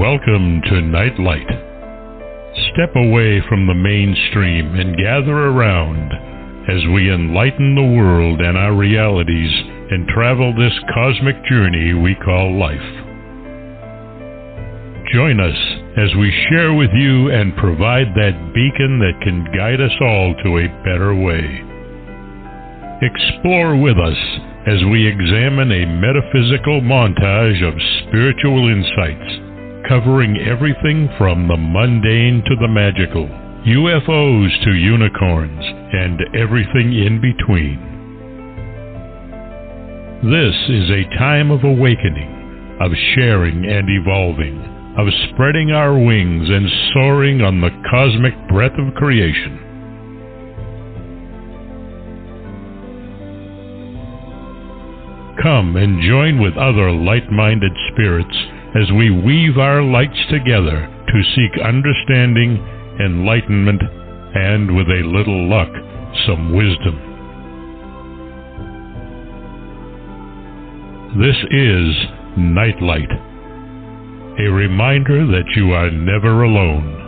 Welcome to Nightlight. Step away from the mainstream and gather around as we enlighten the world and our realities and travel this cosmic journey we call life. Join us as we share with you and provide that beacon that can guide us all to a better way. Explore with us as we examine a metaphysical montage of spiritual insights, covering everything from the mundane to the magical, UFOs to unicorns, and everything in between. This is a time of awakening, of sharing and evolving, of spreading our wings and soaring on the cosmic breath of creation. Come and join with other light-minded spirits as we weave our lights together to seek understanding, enlightenment, and, with a little luck, some wisdom. This is Nightlight, a reminder that you are never alone.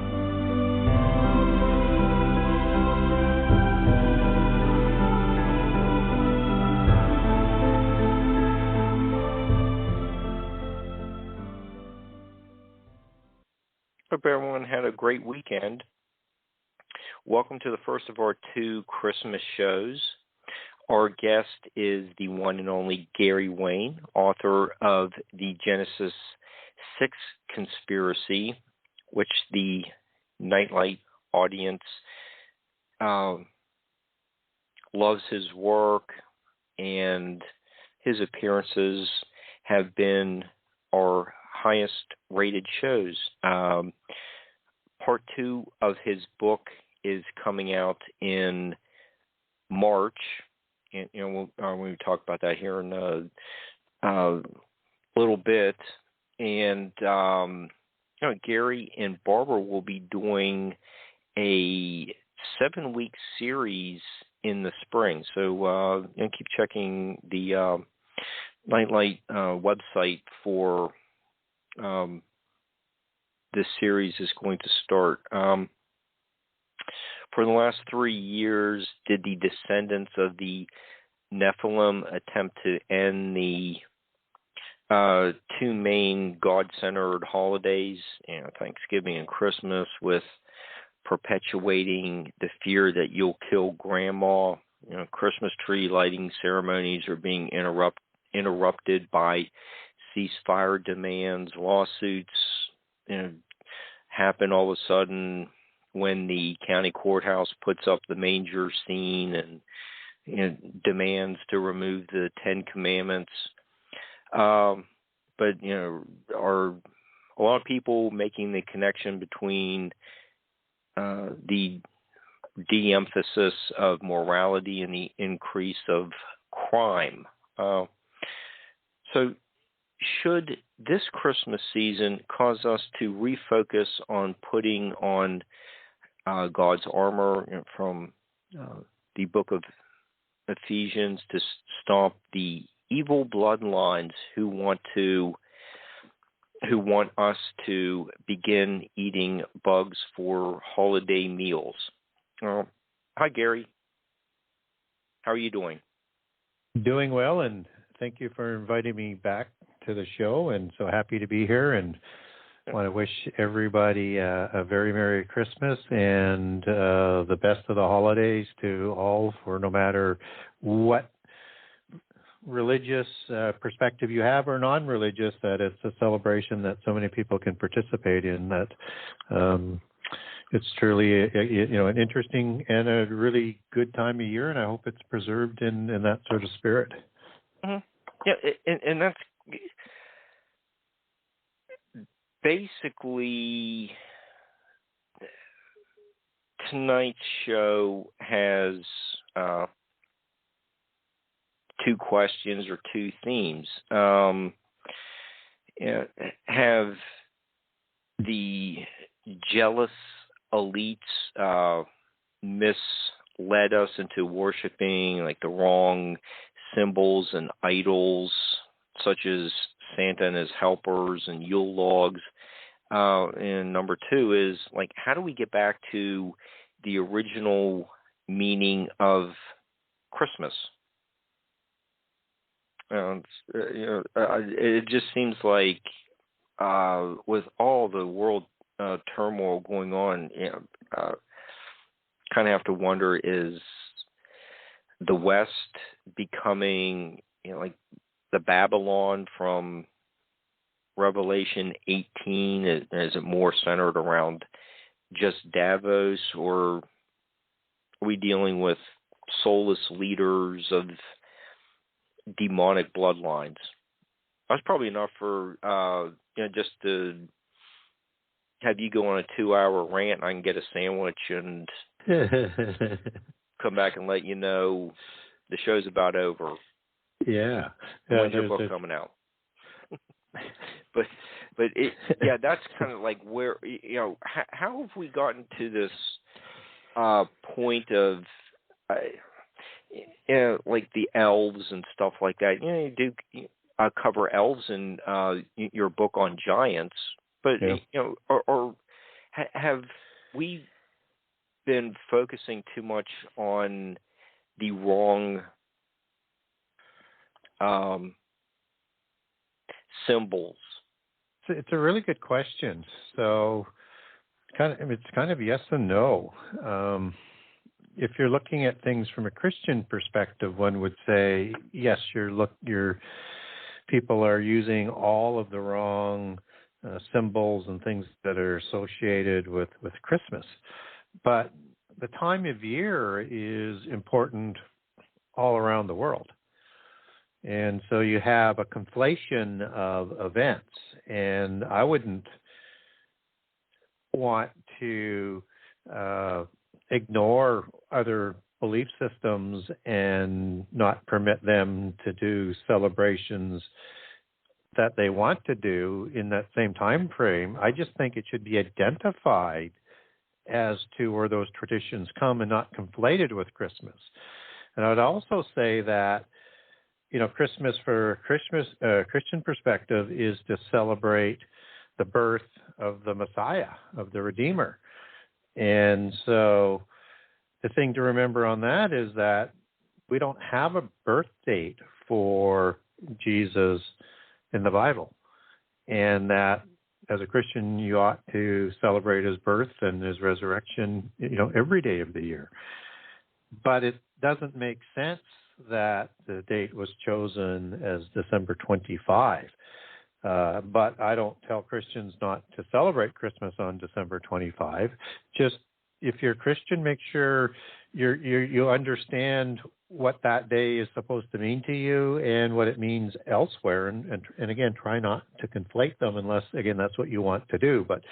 Hope everyone had a great weekend. Welcome to the first of our two Christmas shows. Our guest is the one and only Gary Wayne, author of the Genesis 6 Conspiracy, which the Nightlight audience loves his work, and his appearances have been our highest rated shows. Part 2 of his book is coming out in March, and we'll talk about that here in a little bit. And Gary and Barbara will be doing a 7-week series in the spring. So keep checking the Nightlight website for this series is going to start. For the last 3 years, did the descendants of the Nephilim attempt to end the two main God-centered holidays, Thanksgiving and Christmas, with perpetuating the fear that you'll kill grandma. Christmas tree lighting ceremonies are being interrupted by ceasefire demands. Lawsuits happen all of a sudden when the county courthouse puts up the manger scene and demands to remove the 10 Commandments. But are a lot of people making the connection between the de-emphasis of morality and the increase of crime. So should this Christmas season cause us to refocus on putting on God's armor from the book of Ephesians to stop the evil bloodlines who want us to begin eating bugs for holiday meals? Hi, Gary. How are you doing? Doing well, and thank you for inviting me back to the show, and so happy to be here, and want to wish everybody a very Merry Christmas and the best of the holidays to all, for no matter what religious perspective you have or non-religious, that it's a celebration that so many people can participate in, that it's truly an interesting and a really good time of year, and I hope it's preserved in that sort of spirit. Mm-hmm. Yeah, and that's basically tonight's show has two questions or two themes. Have the jealous elites misled us into worshiping like the wrong symbols and idols, such as Santa and his helpers and Yule logs, And number two is, like, how do we get back to the original meaning of Christmas? It just seems like with all the world turmoil going on, kind of have to wonder, is the West becoming, like the Babylon from Revelation 18? Is it more centered around just Davos, or are we dealing with soulless leaders of demonic bloodlines? That's probably enough for just to have you go on a 2-hour rant, and I can get a sandwich and come back and let you know the show's about over. Yeah. When's your book coming out? but that's kind of like where, how have we gotten to this point of like the elves and stuff like that? You do cover elves in your book on giants, but or have we been focusing too much on the wrong symbols? It's a really good question. So it's kind of yes and no. If you're looking at things from a Christian perspective, one would say, yes, your people are using all of the wrong symbols and things that are associated with Christmas. But the time of year is important all around the world. And so you have a conflation of events, and I wouldn't want to ignore other belief systems and not permit them to do celebrations that they want to do in that same time frame. I just think it should be identified as to where those traditions come and not conflated with Christmas. And I would also say that Christmas for Christian perspective is to celebrate the birth of the Messiah, of the Redeemer. And so the thing to remember on that is that we don't have a birth date for Jesus in the Bible. And that as a Christian, you ought to celebrate his birth and his resurrection, every day of the year. But it doesn't make sense that the date was chosen as December 25. But I don't tell Christians not to celebrate Christmas on December 25. Just if you're a Christian, make sure you understand what that day is supposed to mean to you and what it means elsewhere. And again, try not to conflate them unless, again, that's what you want to do. But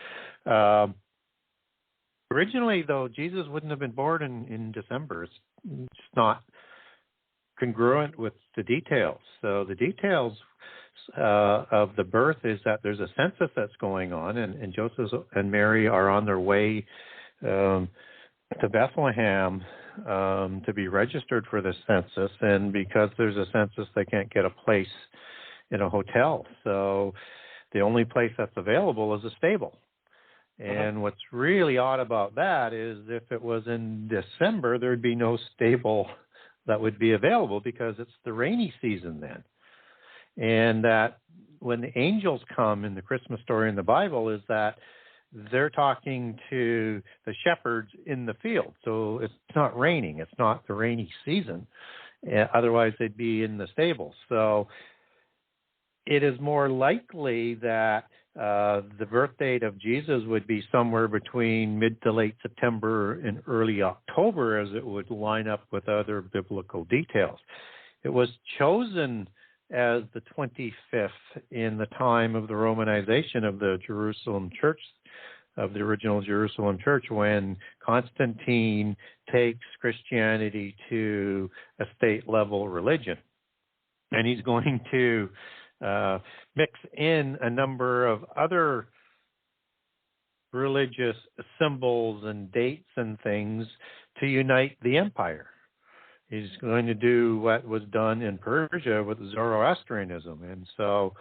originally, though, Jesus wouldn't have been born in December. It's not congruent with the details. So the details of the birth is that there's a census that's going on, and Joseph and Mary are on their way to Bethlehem to be registered for this census. And because there's a census, they can't get a place in a hotel. So the only place that's available is a stable. And what's really odd about that is if it was in December, there'd be no stable that would be available because it's the rainy season then. And that when the angels come in the Christmas story in the Bible is that they're talking to the shepherds in the field. So it's not raining. It's not the rainy season. Otherwise, they'd be in the stable. So it is more likely that the birth date of Jesus would be somewhere between mid to late September and early October, as it would line up with other biblical details. It was chosen as the 25th in the time of the Romanization of the Jerusalem church, of the original Jerusalem church, when Constantine takes Christianity to a state-level religion. And he's going to mix in a number of other religious symbols and dates and things to unite the empire. He's going to do what was done in Persia with Zoroastrianism. And so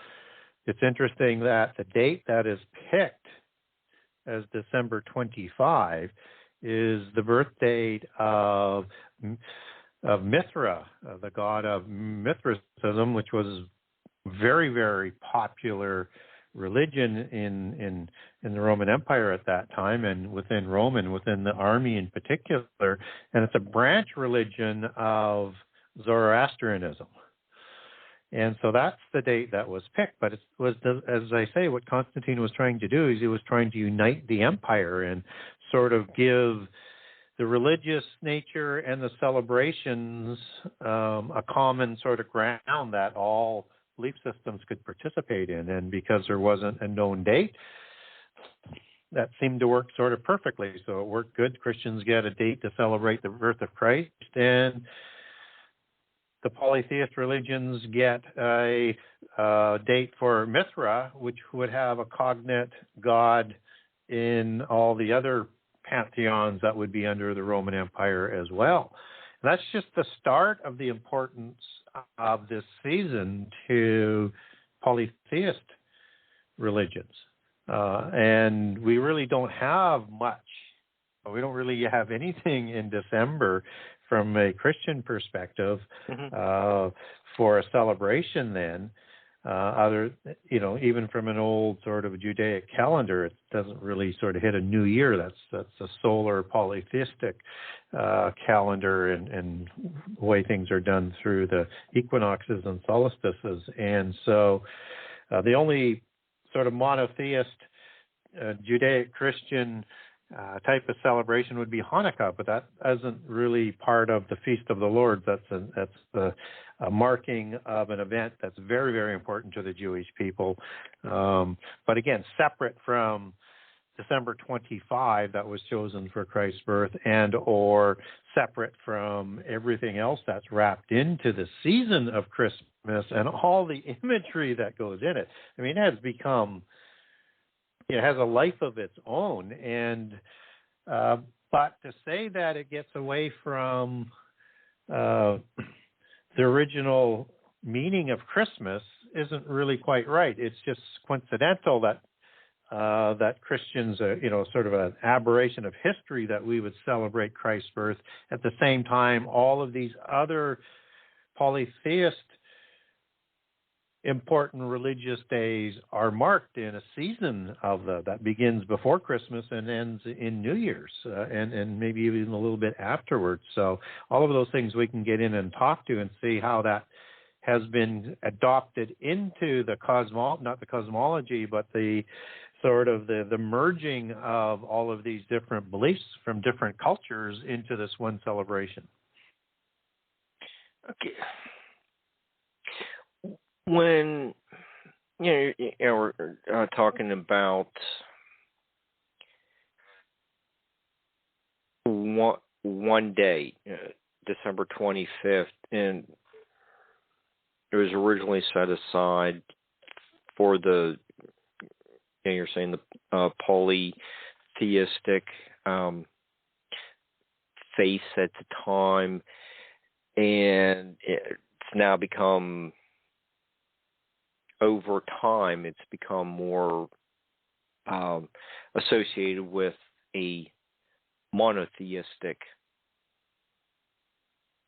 it's interesting that the date that is picked as December 25 is the birth date of Mithra, the god of Mithraism, which was very, very popular religion in the Roman Empire at that time, and within Rome and within the army in particular. And it's a branch religion of Zoroastrianism. And so that's the date that was picked. But it was, as I say, what Constantine was trying to do is he was trying to unite the empire and sort of give the religious nature and the celebrations a common sort of ground that all belief systems could participate in. And because there wasn't a known date, that seemed to work sort of perfectly. So it worked good. Christians get a date to celebrate the birth of Christ, and the polytheist religions get a date for Mithra, which would have a cognate god in all the other pantheons that would be under the Roman Empire as well. And that's just the start of the importance of this season to polytheist religions. And we really don't have much. We don't really have anything in December from a Christian perspective for a celebration then. Even from an old sort of Judaic calendar, it doesn't really sort of hit a new year. That's a solar polytheistic calendar and the way things are done through the equinoxes and solstices. And so the only sort of monotheist Judaic Christian type of celebration would be Hanukkah, but that isn't really part of the Feast of the Lord. That's the marking of an event that's very, very important to the Jewish people. But again, separate from December 25 that was chosen for Christ's birth, and or separate from everything else that's wrapped into the season of Christmas and all the imagery that goes in it. I mean, it has become, it has a life of its own. And but to say that it gets away from the original meaning of Christmas isn't really quite right. It's just coincidental that that Christians, sort of an aberration of history that we would celebrate Christ's birth. At the same time, all of these other polytheist important religious days are marked in a season of that begins before Christmas and ends in New Year's, and maybe even a little bit afterwards. So all of those things we can get in and talk to and see how that has been adopted into the not the cosmology, but the sort of the merging of all of these different beliefs from different cultures into this one celebration. Okay. When we're talking about one day, December 25th, and it was originally set aside for the, you're saying the polytheistic faith at the time, and it's now become, over time, it's become more associated with a monotheistic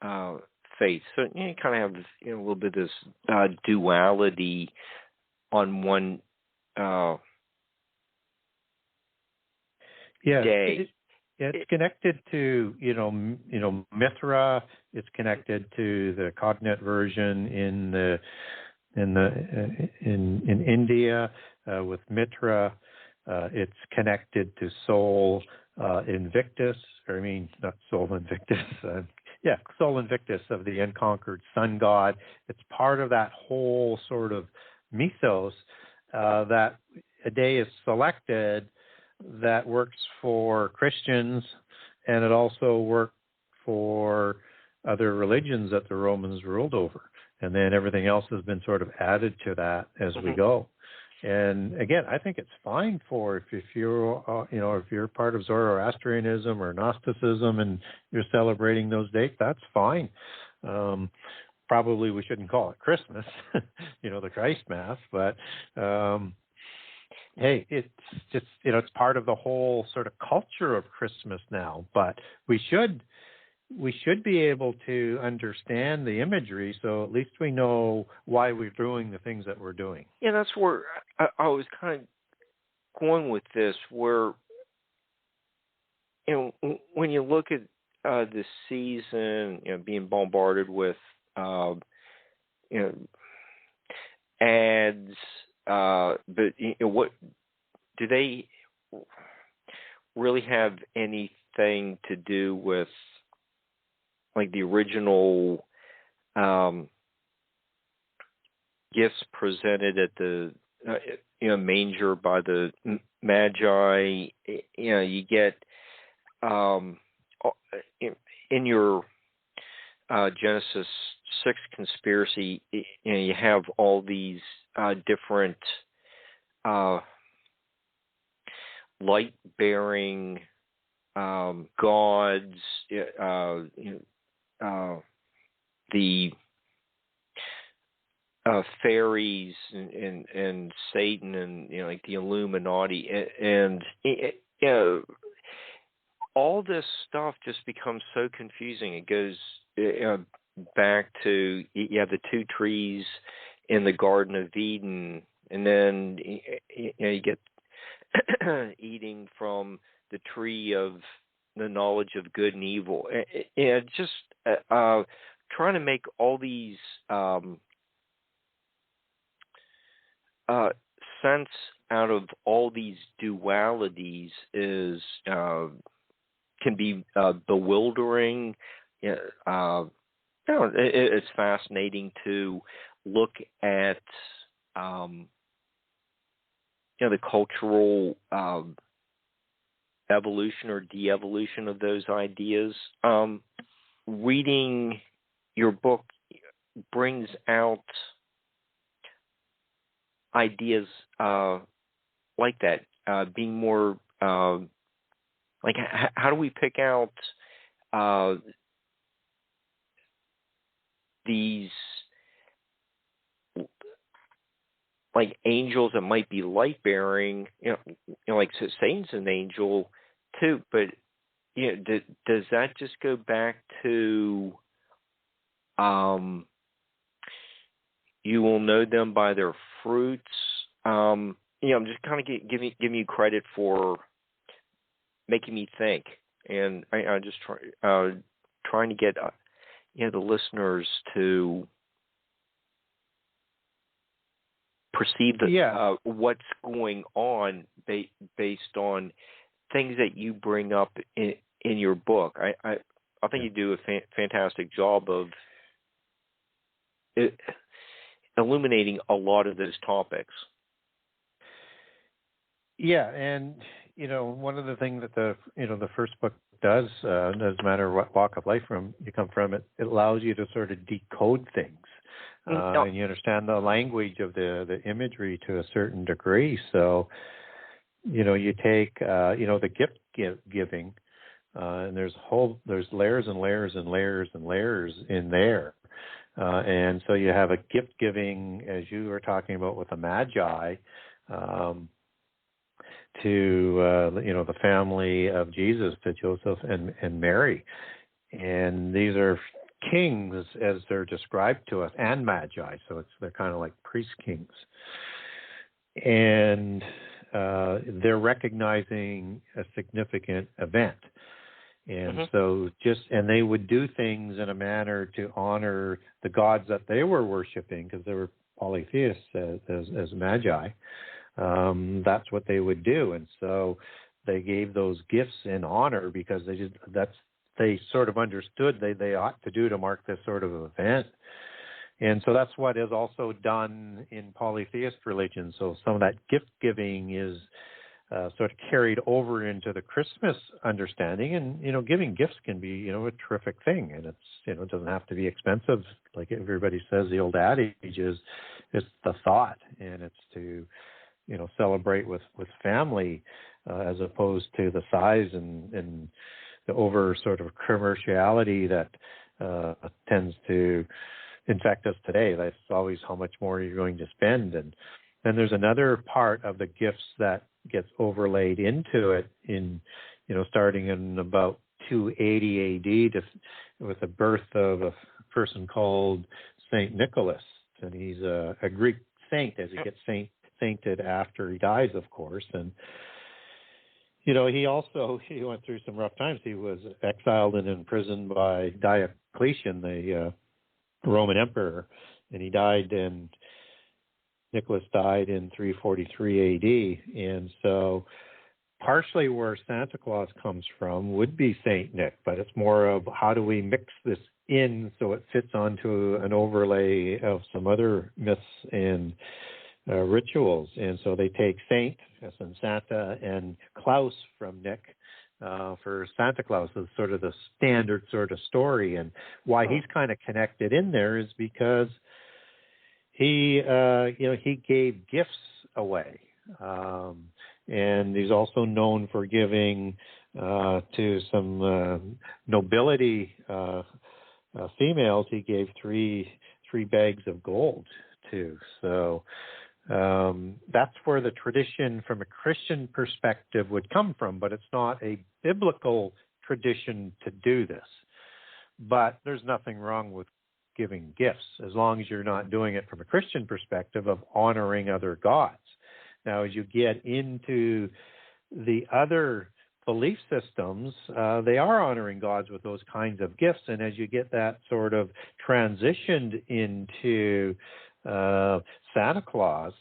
faith. So you kind of have a little bit of this duality on one day. It's connected to Mithra. It's connected to the cognate version in India with Mitra. It's connected to Sol Invictus, not Sol Invictus. Sol Invictus of the unconquered sun god. It's part of that whole sort of mythos that a day is selected that works for Christians, and it also worked for other religions that the Romans ruled over. And then everything else has been sort of added to that as we go. And again, I think it's fine for if you're part of Zoroastrianism or Gnosticism and you're celebrating those dates, that's fine. Probably we shouldn't call it Christmas, the Christ Mass, but hey, it's just, it's part of the whole sort of culture of Christmas now, but we should be able to understand the imagery, so at least we know why we're doing the things that we're doing. Yeah, that's where I was kind of going with this, where, when you look at the season, being bombarded with, ads, but what do they really have anything to do with, like, the original gifts presented at the manger by the Magi? You get in your Genesis 6 conspiracy, you have all these different light-bearing gods, the fairies and Satan, and like the Illuminati, and all this stuff just becomes so confusing. It goes back to, you have the two trees in the Garden of Eden, and then you get eating from the tree of the knowledge of good and evil. Just trying to make all these sense out of all these dualities is can be bewildering. It's fascinating to look at the cultural evolution or de-evolution of those ideas. Reading your book brings out ideas like that, being more like, how do we pick out these, like, angels that might be light bearing, like, so Satan's an angel too, but does that just go back to you will know them by their fruits? I'm just kind of giving you credit for making me think, and I just trying to get the listeners to perceive what's going on based on things that you bring up in your book. I think you do a fantastic job of illuminating a lot of those topics. Yeah, and one of the things that the first book does, doesn't matter what walk of life you come from, it allows you to sort of decode things, and you understand the language of the imagery to a certain degree. So, you take the gift giving, and there's layers and layers and layers and layers in there, and so you have a gift giving, as you were talking about with the Magi, to the family of Jesus, to Joseph and Mary, and these are kings as they're described to us, and Magi, so they're kind of like priest kings, and they're recognizing a significant event, and so and they would do things in a manner to honor the gods that they were worshiping, because they were polytheists as Magi. That's what they would do, and so they gave those gifts in honor because they sort of understood they ought to do to mark this sort of event. And so that's what is also done in polytheist religion. So some of that gift giving is sort of carried over into the Christmas understanding, and giving gifts can be a terrific thing, and it's it doesn't have to be expensive, like everybody says. The old adage is it's the thought, and it's to celebrate with family, as opposed to the size and the over sort of commerciality that tends to infect us today. That's always how much more you're going to spend, and then there's another part of the gifts that gets overlaid into it in, starting in about 280 AD with the birth of a person called Saint Nicholas. And he's a Greek saint, as he gets sainted after he dies, of course. And, he went through some rough times. He was exiled and imprisoned by Diocletian, the Roman emperor, and Nicholas died in 343 AD. And so partially where Santa Claus comes from would be Saint Nick, but it's more of how do we mix this in so it fits onto an overlay of some other myths and rituals. And so they take Saint, as in Santa, and Klaus from Nick for Santa Claus is sort of the standard sort of story. And why he's kind of connected in there is because he gave gifts away. And he's also known for giving to some nobility females. He gave three bags of gold to. So that's where the tradition from a Christian perspective would come from, but it's not a biblical tradition to do this. But there's nothing wrong with giving gifts as long as you're not doing it from a Christian perspective of honoring other gods. Now, as you get into the other belief systems, they are honoring gods with those kinds of gifts. And as you get that sort of transitioned into Santa Claus,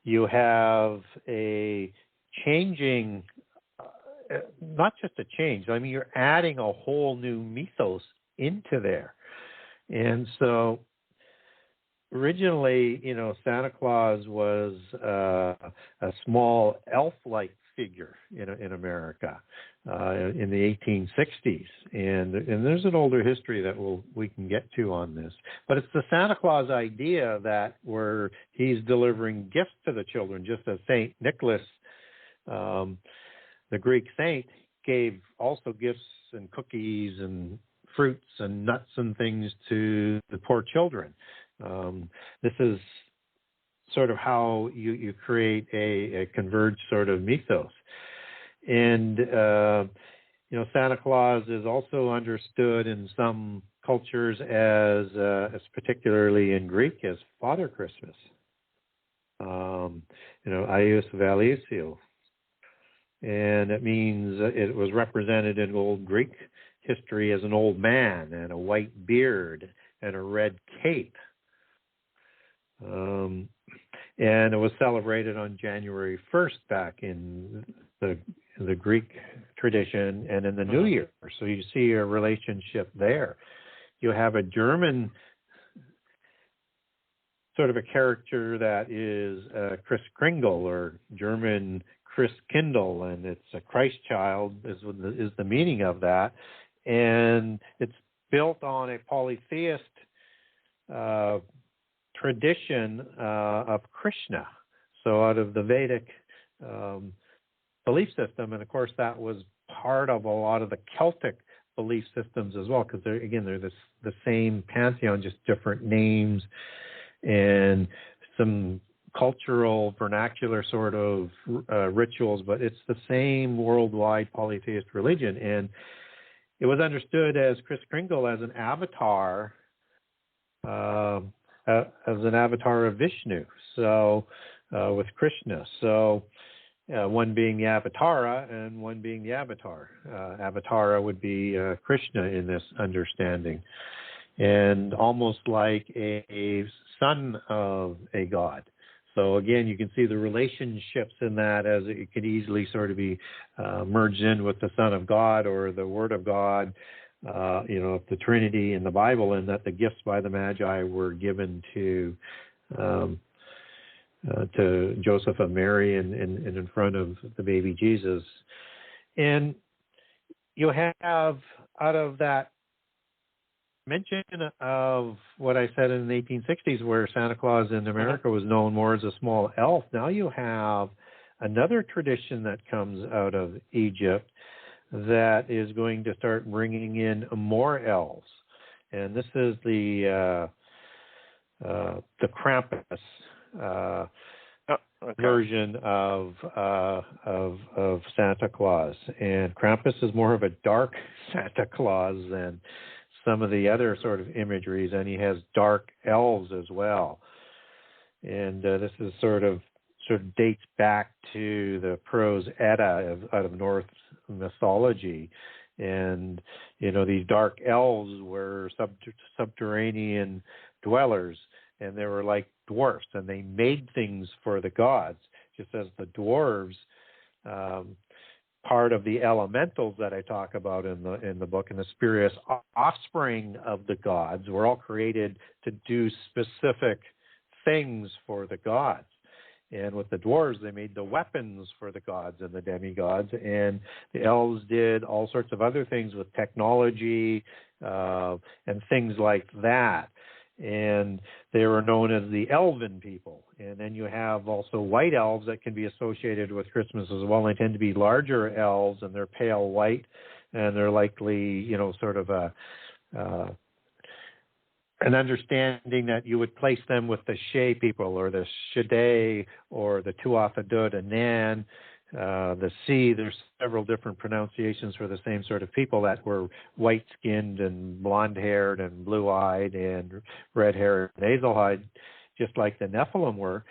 you have a changing, not just a change, I mean, you're adding a whole new mythos into there. And so originally, Santa Claus was a small elf-like figure in America in the 1860s, and there's an older history that we can get to on this. But it's the Santa Claus idea that where he's delivering gifts to the children, just as Saint Nicholas, the Greek saint, gave also gifts and cookies and fruits and nuts and things to the poor children. This is sort of how you create a converged sort of mythos. And, Santa Claus is also understood in some cultures as particularly in Greek, as Father Christmas. Ius Valicio. And it means it was represented in old Greek history as an old man and a white beard and a red cape. And it was celebrated on January 1st back in the Greek tradition and in the New Year. So you see a relationship there. You have a German sort of a character that is Kris Kringle, or German Chris Kindle, and it's a Christ child is the meaning of that. And it's built on a polytheist tradition of Krishna, so out of the Vedic belief system. And of course that was part of a lot of the Celtic belief systems as well, because they're the same pantheon, just different names and some cultural vernacular sort of rituals, but it's the same worldwide polytheist religion. And it was understood as Kris Kringle as an avatar of Vishnu, so with Krishna. So one being the Avatara and one being the Avatar. Avatara would be Krishna in this understanding, and almost like a son of a god. So again, you can see the relationships in that, as it could easily sort of be merged in with the Son of God or the Word of God, the Trinity in the Bible, and that the gifts by the Magi were given to Joseph and Mary and in front of the baby Jesus. And you have out of that mention of what I said in the 1860s, where Santa Claus in America was known more as a small elf, now you have another tradition that comes out of Egypt that is going to start bringing in more elves. And this is the Krampus, version of Santa Claus, and Krampus is more of a dark Santa Claus than some of the other sort of imageries, and he has dark elves as well. And this is sort of dates back to the prose Edda out of Norse mythology. And, these dark elves were subterranean dwellers, and they were like dwarfs, and they made things for the gods, just as the dwarves, part of the elementals that I talk about in the book, and the spurious offspring of the gods, were all created to do specific things for the gods. And with the dwarves, they made the weapons for the gods and the demigods, and the elves did all sorts of other things with technology and things like that. And they were known as the elven people. And then you have also white elves that can be associated with Christmas as well. They tend to be larger elves, and they're pale white, and they're likely, sort of an understanding that you would place them with the Shea people, or the Shade, or the Tuatha Dud Anan, the Sea. There's several different pronunciations for the same sort of people that were white-skinned and blonde-haired and blue-eyed and red-haired and hazel-eyed, just like the Nephilim were.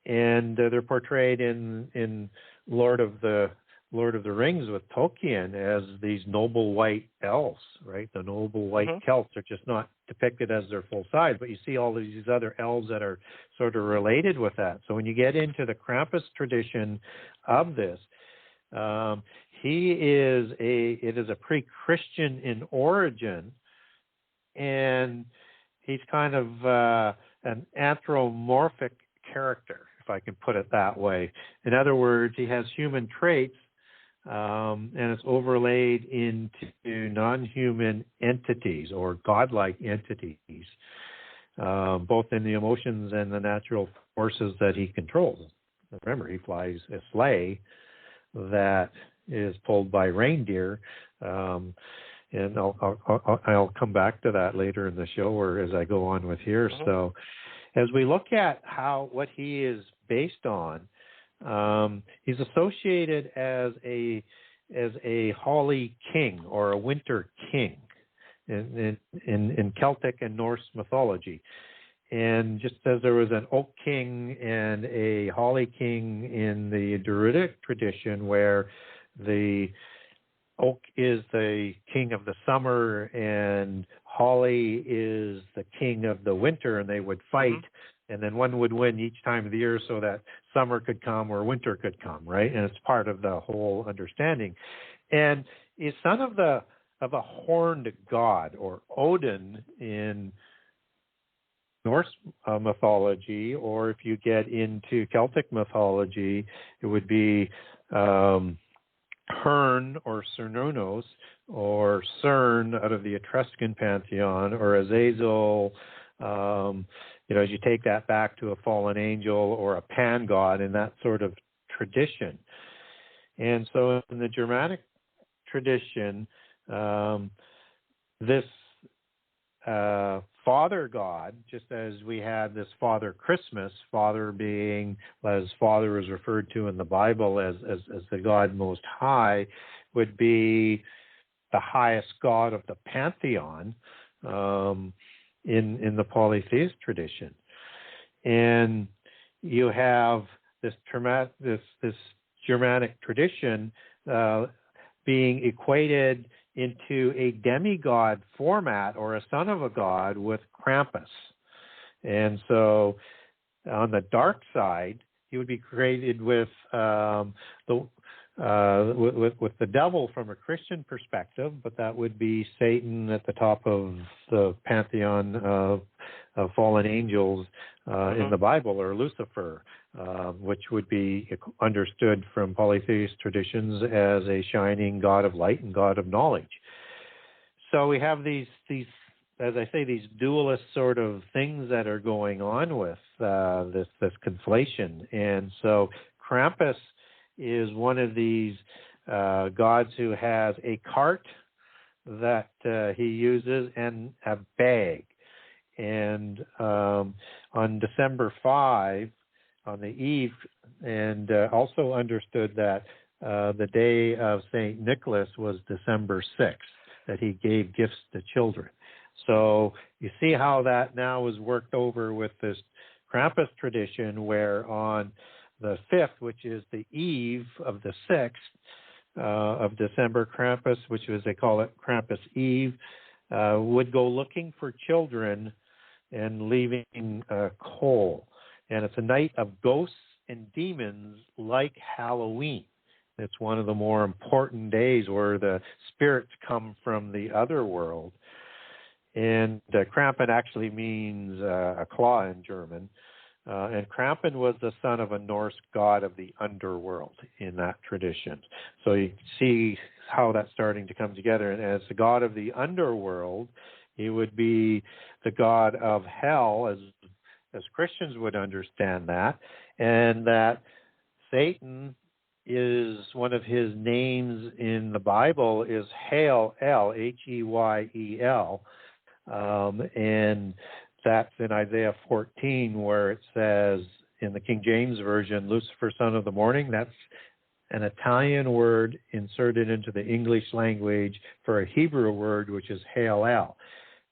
And they're portrayed in Lord of the Rings with Tolkien as these noble white elves, right? The noble white Celts are just not depicted as their full size, but you see all of these other elves that are sort of related with that. So when you get into the Krampus tradition of this, it is a pre-Christian in origin, and he's kind of an anthropomorphic character, if I can put it that way. In other words, he has human traits, and it's overlaid into non-human entities or godlike entities, both in the emotions and the natural forces that he controls. Remember, he flies a sleigh that is pulled by reindeer, and I'll come back to that later in the show, or as I go on with here. So, as we look at what he is based on, he's associated as a holly king or a winter king in Celtic and Norse mythology. And just as there was an oak king and a holly king in the Druidic tradition, where the oak is the king of the summer and holly is the king of the winter, and they would fight. And then one would win each time of the year so that summer could come or winter could come, right? And it's part of the whole understanding. And is son of a horned god, or Odin in Norse mythology, or if you get into Celtic mythology, it would be Hern or Cernunnos, or Cern out of the Etruscan pantheon, or Azazel. As you take that back to a fallen angel or a pan god in that sort of tradition. And so in the Germanic tradition, this Father God, just as we had this Father Christmas, Father being, as Father is referred to in the Bible as the God Most High, would be the highest God of the pantheon in the polytheist tradition. And you have this Germanic tradition being equated into a demigod format, or a son of a god, with Krampus. And so on the dark side, he would be created with the devil from a Christian perspective, but that would be Satan at the top of the pantheon of fallen angels in the Bible, or Lucifer, which would be understood from polytheist traditions as a shining god of light and god of knowledge. So we have these, as I say, these dualist sort of things that are going on with this conflation. And so Krampus is one of these gods who has a cart that he uses and a bag. And on December 5, on the eve, and also understood that the day of St. Nicholas was December 6th, that he gave gifts to children. So you see how that now is worked over with this Krampus tradition, where on the 5th, which is the eve of the 6th of December, Krampus, which is, they call it Krampus Eve, would go looking for children and leaving coal. And it's a night of ghosts and demons, like Halloween. It's one of the more important days where the spirits come from the other world. And Krampen actually means a claw in German. And Krampen was the son of a Norse god of the underworld in that tradition. So you see how that's starting to come together. And as the god of the underworld, he would be the god of hell, as Christians would understand that, and that Satan is one of his names in the Bible is Hael, Heyel, and that's in Isaiah 14, where it says in the King James Version, Lucifer, son of the morning. That's an Italian word inserted into the English language for a Hebrew word, which is Hael.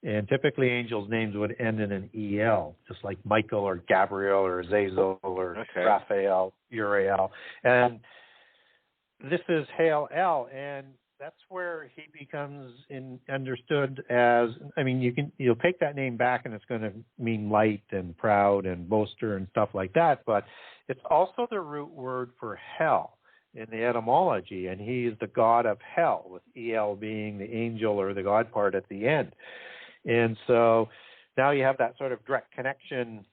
And typically angels' names would end in an EL, just like Michael or Gabriel or Azazel or Raphael, Uriel. And this is Hael, and that's where he becomes understood as, I mean, you'll take that name back and it's going to mean light and proud and boaster and stuff like that, but it's also the root word for hell in the etymology, and he is the god of hell, with El being the angel or the god part at the end. And so now you have that sort of direct connection,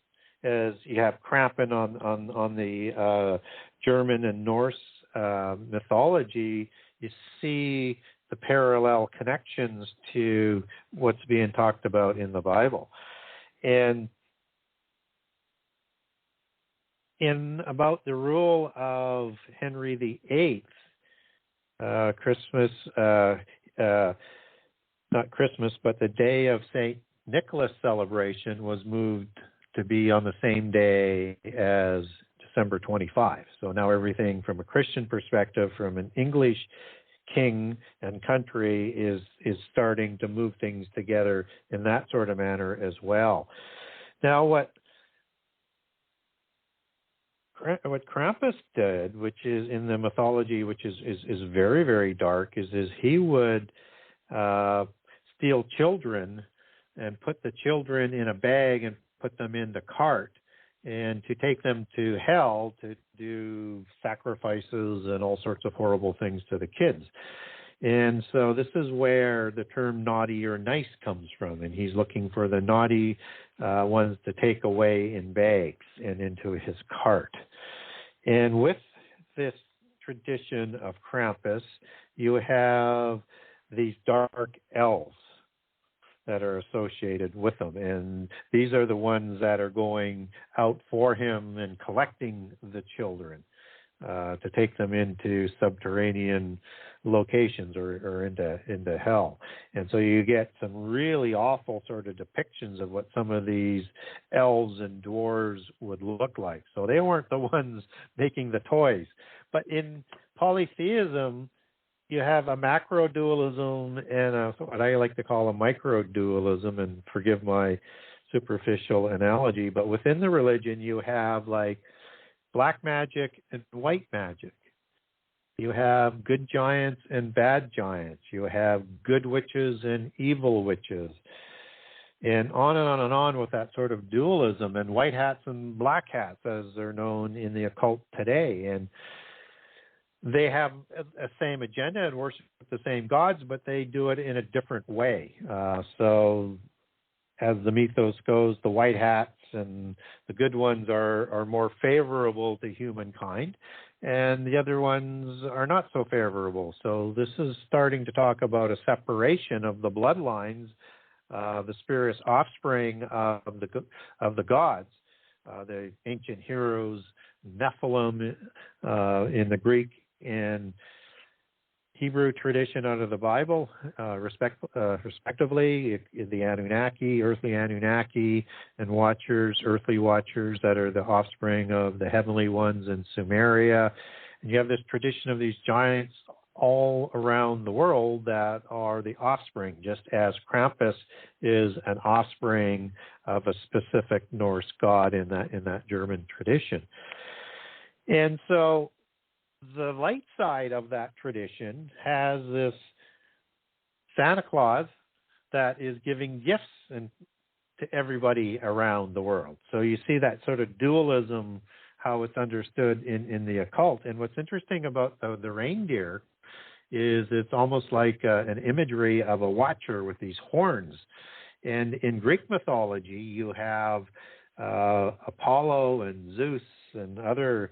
as you have Krampen on the German and Norse mythology. You see the parallel connections to what's being talked about in the Bible. And in about the rule of Henry VIII, Christmas, not Christmas, but the day of St. Nicholas celebration was moved to be on the same day as December 25. So now everything from a Christian perspective, from an English king and country, is starting to move things together in that sort of manner as well. Now what Krampus did, which is in the mythology, which is very, very dark, is he would steal children and put the children in a bag and put them in the cart, and to take them to hell to do sacrifices and all sorts of horrible things to the kids. And so this is where the term naughty or nice comes from, and he's looking for the naughty ones to take away in bags and into his cart. And with this tradition of Krampus, you have these dark elves that are associated with them. And these are the ones that are going out for him and collecting the children to take them into subterranean locations or into hell. And so you get some really awful sort of depictions of what some of these elves and dwarves would look like. So they weren't the ones making the toys. But in polytheism, you have a macro dualism and what I like to call a micro dualism, and forgive my superficial analogy, but within the religion you have like black magic and white magic. You have good giants and bad giants. You have good witches and evil witches. And on and on and on with that sort of dualism, and white hats and black hats as they're known in the occult today. And they have a same agenda and worship the same gods, but they do it in a different way. So as the mythos goes, the white hats and the good ones are more favorable to humankind, and the other ones are not so favorable. So this is starting to talk about a separation of the bloodlines, the spurious offspring of the gods, the ancient heroes, Nephilim in the Greek. And Hebrew tradition out of the Bible, respectively, the Anunnaki, earthly Anunnaki, and watchers, earthly watchers that are the offspring of the heavenly ones in Sumeria. And you have this tradition of these giants all around the world that are the offspring, just as Krampus is an offspring of a specific Norse god in that German tradition. And so the light side of that tradition has this Santa Claus that is giving gifts to everybody around the world. So you see that sort of dualism, how it's understood in the occult. And what's interesting about the reindeer is it's almost like an imagery of a watcher with these horns. And in Greek mythology, you have Apollo and Zeus and other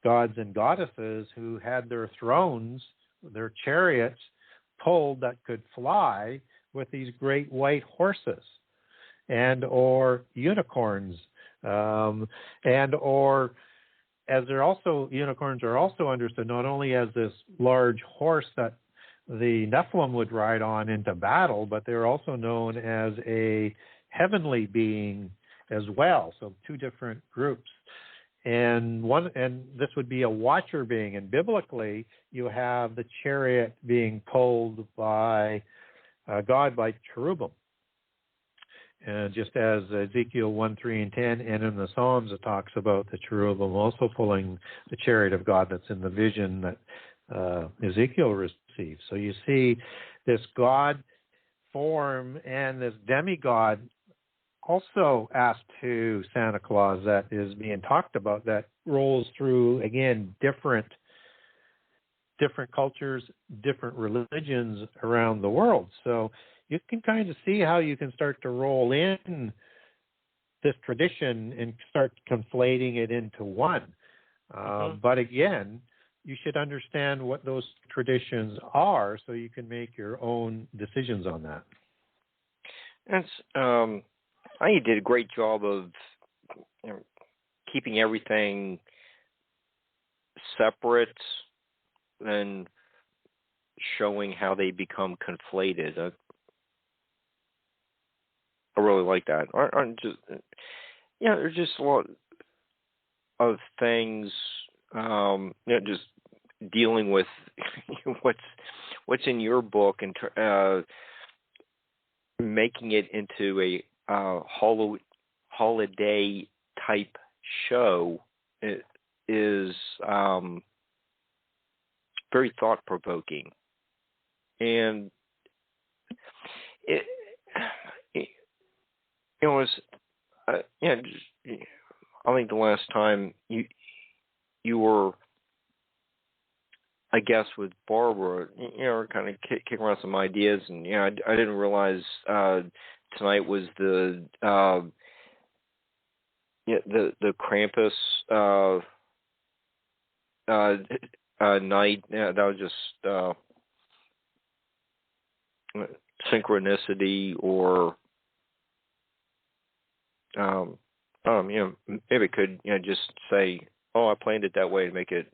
gods and goddesses who had their thrones, their chariots pulled that could fly with these great white horses and or unicorns and or as they're also, unicorns are also understood not only as this large horse that the Nephilim would ride on into battle, but they're also known as a heavenly being as well. So two different groups. And this would be a watcher being. And biblically, you have the chariot being pulled by God by cherubim. And just as Ezekiel 1, 3, and 10, and in the Psalms, it talks about the cherubim also pulling the chariot of God that's in the vision that Ezekiel receives. So you see this God form and this demigod also asked to Santa Claus that is being talked about that rolls through, again, different cultures, different religions around the world. So you can kind of see how you can start to roll in this tradition and start conflating it into one. But again, you should understand what those traditions are so you can make your own decisions on that. I think you did a great job of keeping everything separate and showing how they become conflated. I really like that. There's just a lot of things, just dealing with what's in your book and making it into a holiday type show is very thought provoking, and I think the last time you were, I guess, with Barbara, kind of kicking around some ideas, and I didn't realize tonight was the Krampus night. Yeah, that was just synchronicity, or maybe it could just say, oh, I planned it that way to make it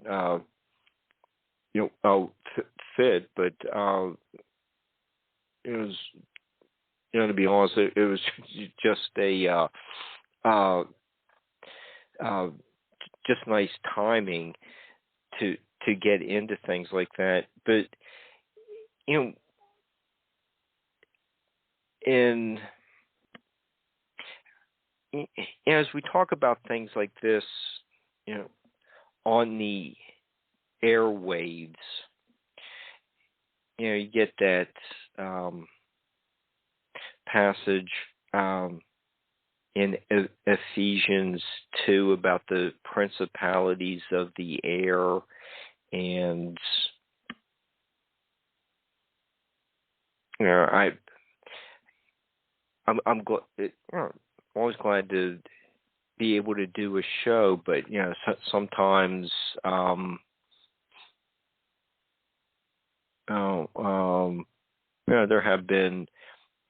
fit, but it was, to be honest, it was just just nice timing to get into things like that. But as we talk about things like this, on the airwaves, you get that passage in Ephesians 2 about the principalities of the air, and I'm always glad to be able to do a show, but sometimes there have been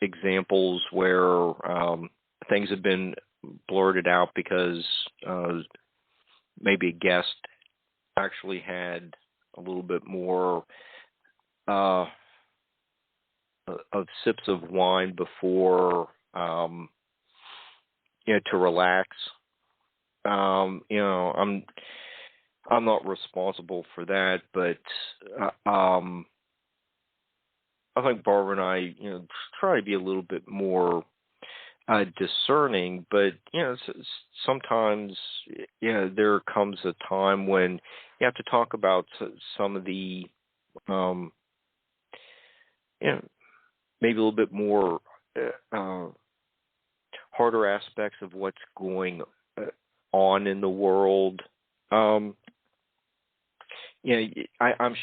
examples where things have been blurted out because maybe a guest actually had a little bit more sips of wine before, to relax. I'm not responsible for that, but I think Barbara and I, try to be a little bit more discerning. But sometimes, there comes a time when you have to talk about some of the, maybe a little bit more harder aspects of what's going on in the world. I'm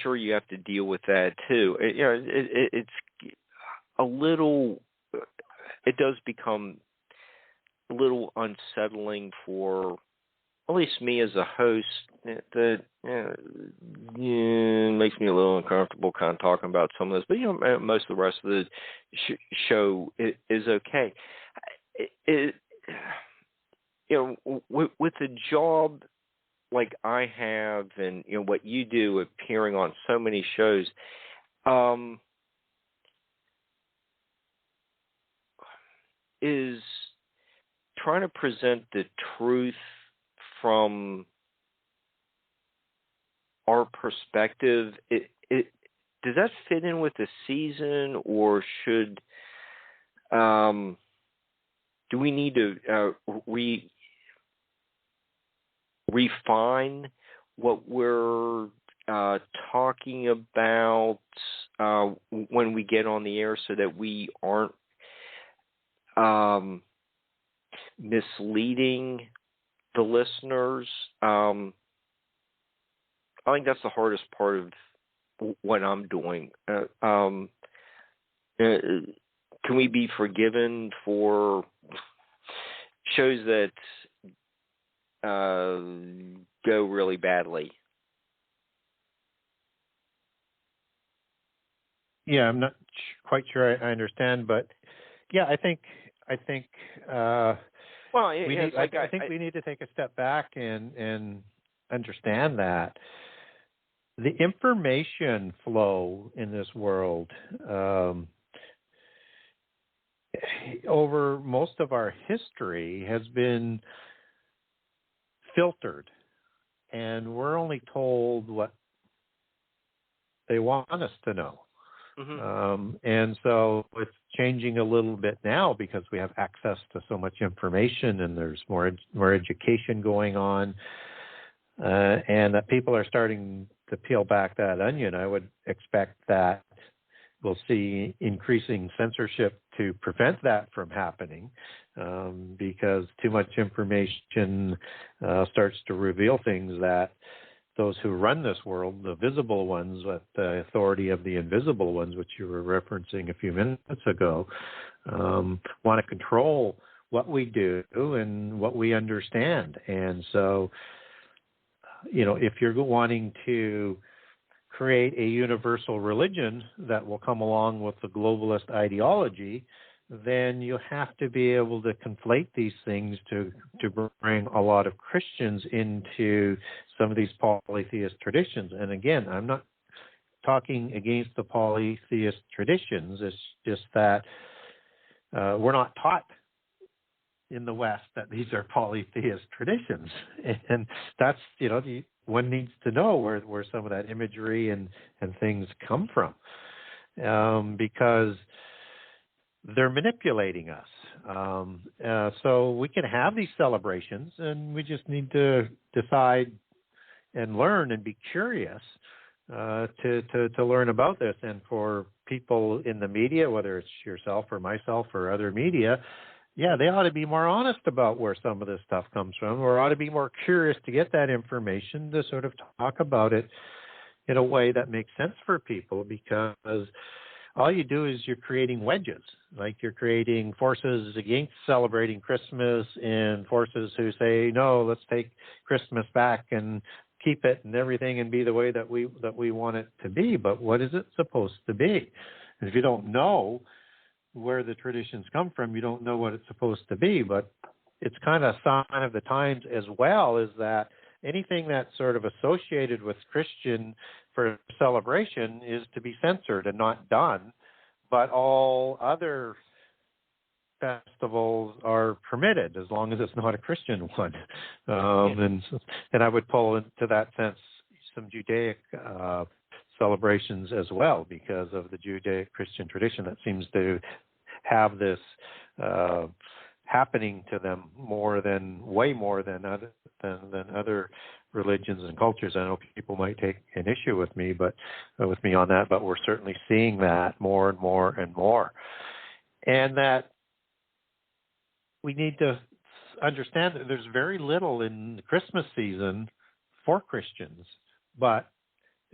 sure you have to deal with that too. It's a little. It does become a little unsettling for at least me as a host. That makes me a little uncomfortable, kind of talking about some of this. But most of the rest of the show is okay. With a job like I have, and what you do, appearing on so many shows, is trying to present the truth from our perspective. Does that fit in with the season, or should do we need to refine what we're talking about when we get on the air, so that we aren't misleading the listeners? I think that's the hardest part of what I'm doing. Can we be forgiven for shows that go really badly? Yeah, I'm not quite sure I understand, but yeah, I think. Well, I think we need to take a step back and understand that the information flow in this world, over most of our history, has been filtered, and we're only told what they want us to know. Mm-hmm. And so it's changing a little bit now because we have access to so much information, and there's more education going on, and that people are starting to peel back that onion. I would expect that we'll see increasing censorship to prevent that from happening, because too much information starts to reveal things that those who run this world, the visible ones, with the authority of the invisible ones, which you were referencing a few minutes ago, want to control what we do and what we understand. And so, if you're wanting to create a universal religion that will come along with the globalist ideology, then you have to be able to conflate these things to bring a lot of Christians into some of these polytheist traditions. And again, I'm not talking against the polytheist traditions. It's just that we're not taught in the West that these are polytheist traditions. And that's, one needs to know where some of that imagery and things come from, because they're manipulating us. So we can have these celebrations, and we just need to decide and learn and be curious to learn about this. And for people in the media, whether it's yourself or myself or other media, they ought to be more honest about where some of this stuff comes from, or ought to be more curious to get that information to sort of talk about it in a way that makes sense for people, because all you do is you're creating wedges. Like, you're creating forces against celebrating Christmas and forces who say, no, let's take Christmas back and keep it and everything and be the way that we want it to be. But what is it supposed to be? And if you don't know where the traditions come from, you don't know what it's supposed to be. But it's kind of a sign of the times as well, is that anything that's sort of associated with Christian for celebration is to be censored and not done, but all other festivals are permitted as long as it's not a Christian one. And I would pull into that sense some Judaic celebrations as well, because of the Judaic Christian tradition that seems to have this happening to them way more than other religions and cultures. I know people might take an issue with me on that, but we're certainly seeing that more and more and more. And that we need to understand that there's very little in the Christmas season for Christians, but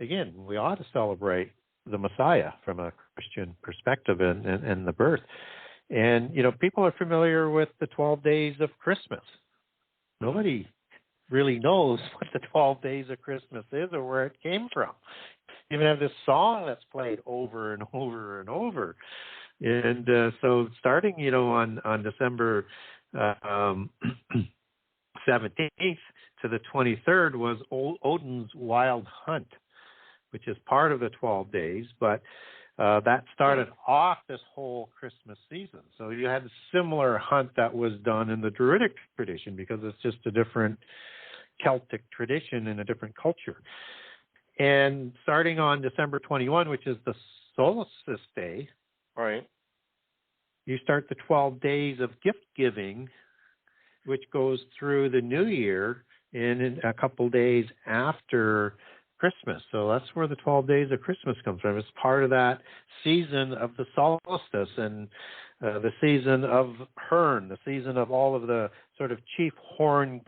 again, we ought to celebrate the Messiah from a Christian perspective and the birth. And, people are familiar with the 12 days of Christmas. Nobody really knows what the 12 days of Christmas is or where it came from. You even have this song that's played over and over and over. And so starting, on December 17th to the 23rd was Odin's Wild Hunt, which is part of the 12 days, but that started off this whole Christmas season. So you had a similar hunt that was done in the Druidic tradition, because it's just a different Celtic tradition and a different culture. And starting on December 21, which is the solstice day, right, you start the 12 days of gift giving, which goes through the new year in a couple days after Christmas. So that's where the 12 days of Christmas comes from. It's part of that season of the solstice and the season of Hearn, the season of all of the sort of chief horn.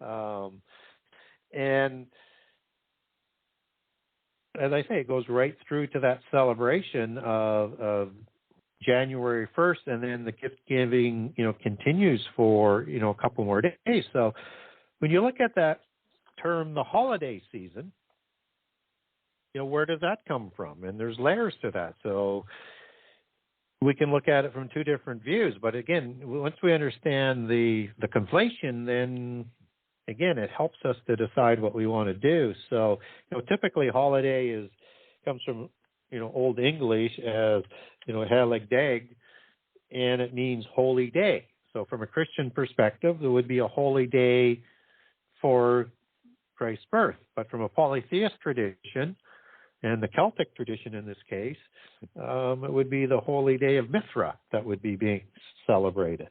And as I say, it goes right through to that celebration of January 1st, and then the gift giving, continues for, a couple more days. So when you look at that term, the holiday season, where does that come from? And there's layers to that. So we can look at it from two different views. But again, once we understand the conflation, then again, it helps us to decide what we want to do. So, typically holiday comes from, Old English as, Helig Dag, and it means holy day. So from a Christian perspective, there would be a holy day for Christ's birth. But from a polytheist tradition, and the Celtic tradition in this case, it would be the holy day of Mithra that would be being celebrated.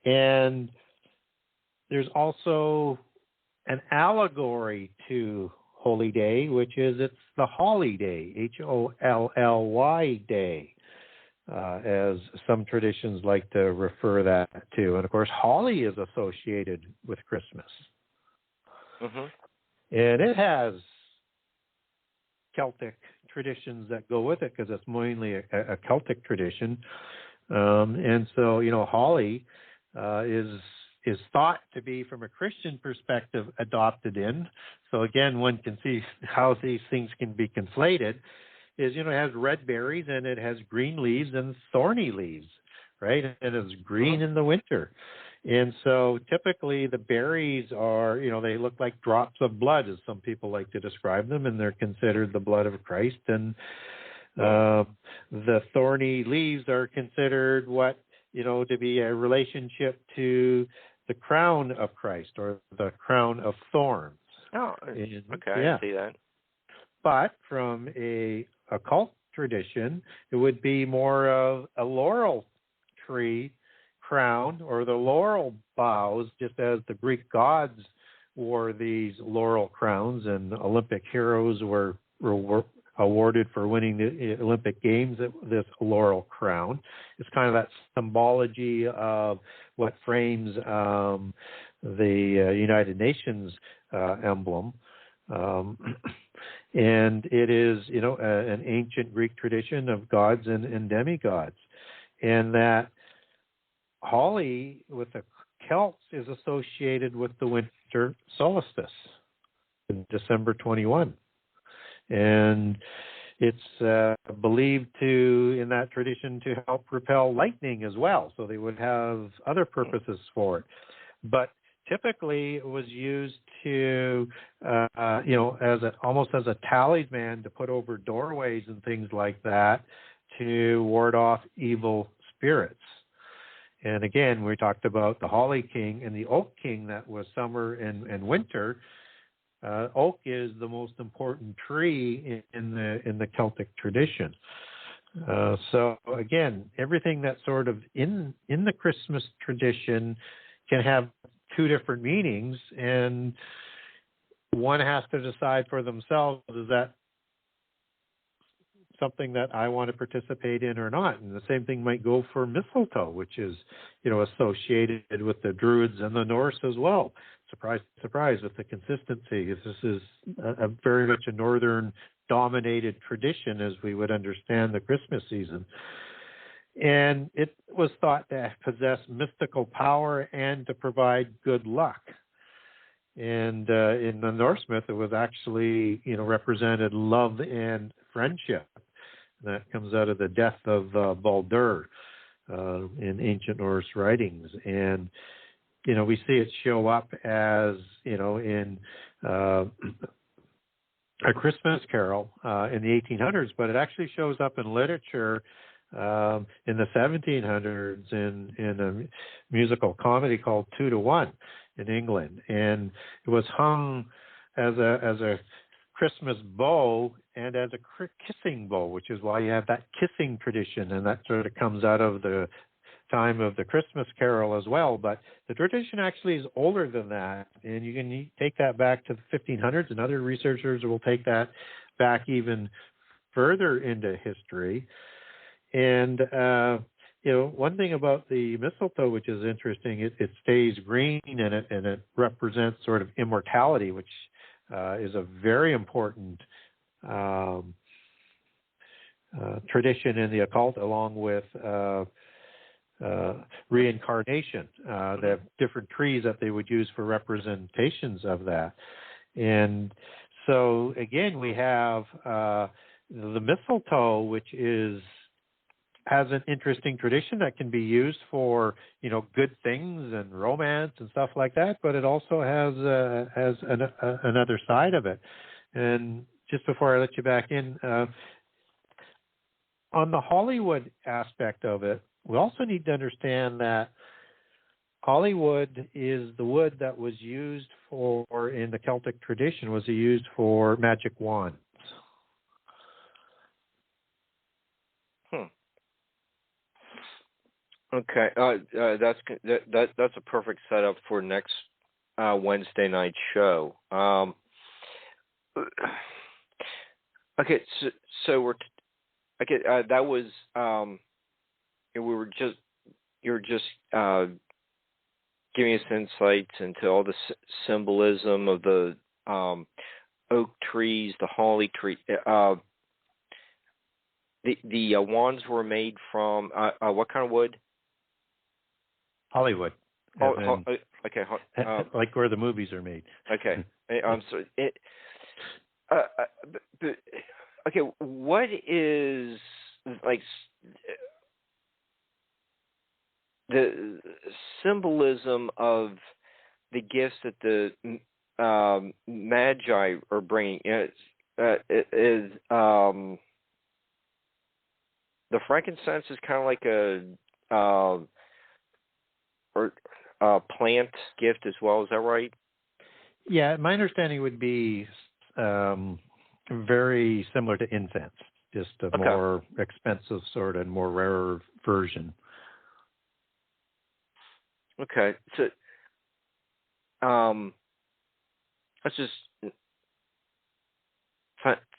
And there's also an allegory to Holy Day, which is it's the Holly Day, Holly Day, as some traditions like to refer that to. And of course, holly is associated with Christmas. Mm-hmm. And it has Celtic traditions that go with it, because it's mainly a Celtic tradition. And so, holly is thought to be, from a Christian perspective, adopted in. So again, one can see how these things can be conflated. It has red berries and it has green leaves and thorny leaves, right? And it's green in the winter. And so typically the berries are, they look like drops of blood, as some people like to describe them, and they're considered the blood of Christ. And the thorny leaves are considered to be a relationship to the crown of Christ, or the crown of thorns. Oh, okay, Yeah. I see that. But from a occult tradition, it would be more of a laurel tree crown, or the laurel boughs, just as the Greek gods wore these laurel crowns, and Olympic heroes were awarded for winning the Olympic Games this laurel crown. It's kind of that symbology of what frames the United Nations emblem. And it is, an ancient Greek tradition of gods and demigods. And that holly with the Celts is associated with the winter solstice, December 21. And it's believed to, in that tradition, to help repel lightning as well. So they would have other purposes for it. But typically it was used to, almost as a talisman to put over doorways and things like that to ward off evil spirits. And again, we talked about the Holly King and the Oak King that was summer and winter. Oak is the most important tree in the Celtic tradition. So again, everything that's sort of in the Christmas tradition can have two different meanings, and one has to decide for themselves, is that something that I want to participate in or not? And the same thing might go for mistletoe, which is, associated with the Druids and the Norse as well. Surprise, surprise, with the consistency. This is a very much a northern-dominated tradition as we would understand the Christmas season. And it was thought to possess mystical power and to provide good luck. And in the Norse myth, it was actually, represented love and friendship. And that comes out of the death of Baldur in ancient Norse writings. And, we see it show up as, in A Christmas Carol in the 1800s, but it actually shows up in literature in the 1700s in a musical comedy called 2 to 1 in England, and it was hung as a Christmas bow and as a kissing bow, which is why you have that kissing tradition, and that sort of comes out of the time of the Christmas Carol as well. But the tradition actually is older than that, and you can take that back to the 1500s, and other researchers will take that back even further into history. And, one thing about the mistletoe, which is interesting, it stays green, and it represents sort of immortality, which is a very important tradition in the occult, along with reincarnation. They have different trees that they would use for representations of that. And so, again, we have the mistletoe, which has an interesting tradition that can be used for, good things and romance and stuff like that, but it also has another side of it. And just before I let you back in, on the Hollywood aspect of it, we also need to understand that Hollywood is the wood that was used for, in the Celtic tradition, was used for magic wands. Okay, that's a perfect setup for next Wednesday night show. Okay, so we're that was you were just giving us insights into all the symbolism of the oak trees, the holly tree. The wands were made from what kind of wood? Hollywood. Okay. Like where the movies are made. Okay. I'm sorry. Okay, what is like the symbolism of the gifts that the Magi are bringing? Is the frankincense is kind of like a plant gift as well? Is that right? Yeah, my understanding would be very similar to incense, just a more expensive sort and more rarer version. Okay, so that's just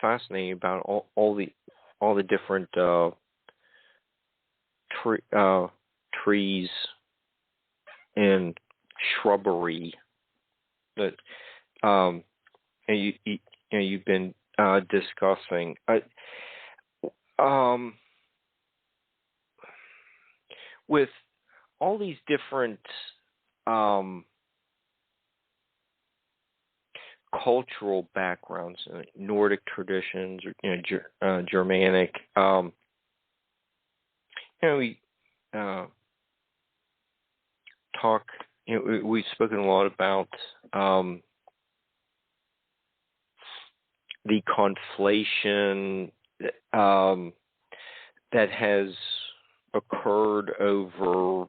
fascinating about all the different trees and shrubbery that and you've been discussing. With all these different cultural backgrounds, Nordic traditions, Germanic. We talk we've spoken a lot about the conflation that has occurred over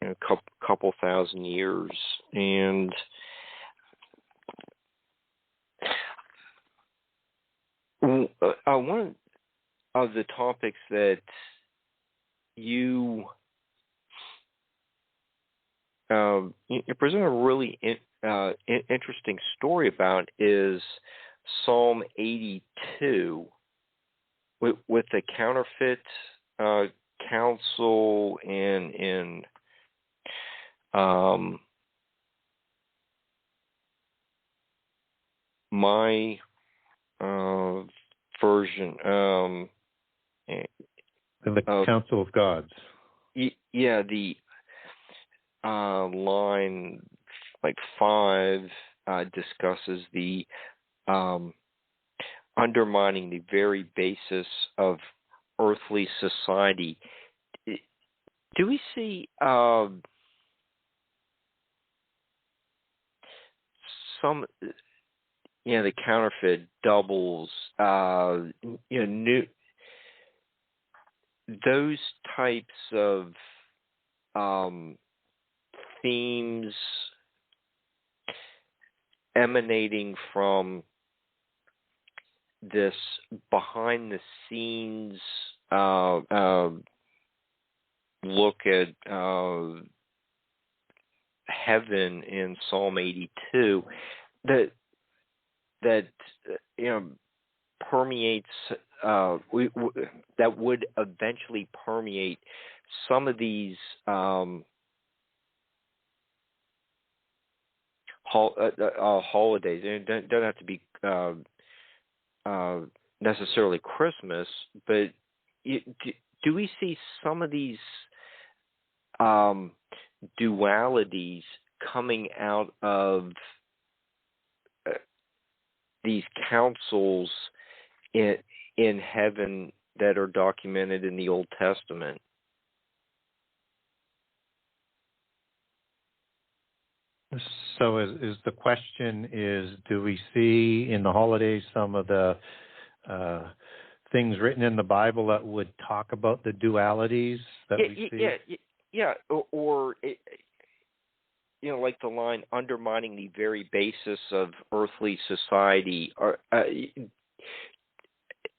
a couple thousand years, and one of the topics that you present a really interesting story about is Psalm 82 with the Counterfeit Council in my version. The Council of Gods. Yeah, the line 5 discusses the undermining the very basis of earthly society. Do we see some, the counterfeit doubles, new, those types of themes emanating from this behind the scenes look at heaven in Psalm 82 that permeates that would eventually permeate some of these holidays. It doesn't have to be necessarily Christmas, but do we see some of these dualities coming out of these councils in heaven that are documented in the Old Testament? So is the question do we see in the holidays some of the things written in the Bible that would talk about the dualities that we see? Yeah, or like the line undermining the very basis of earthly society, or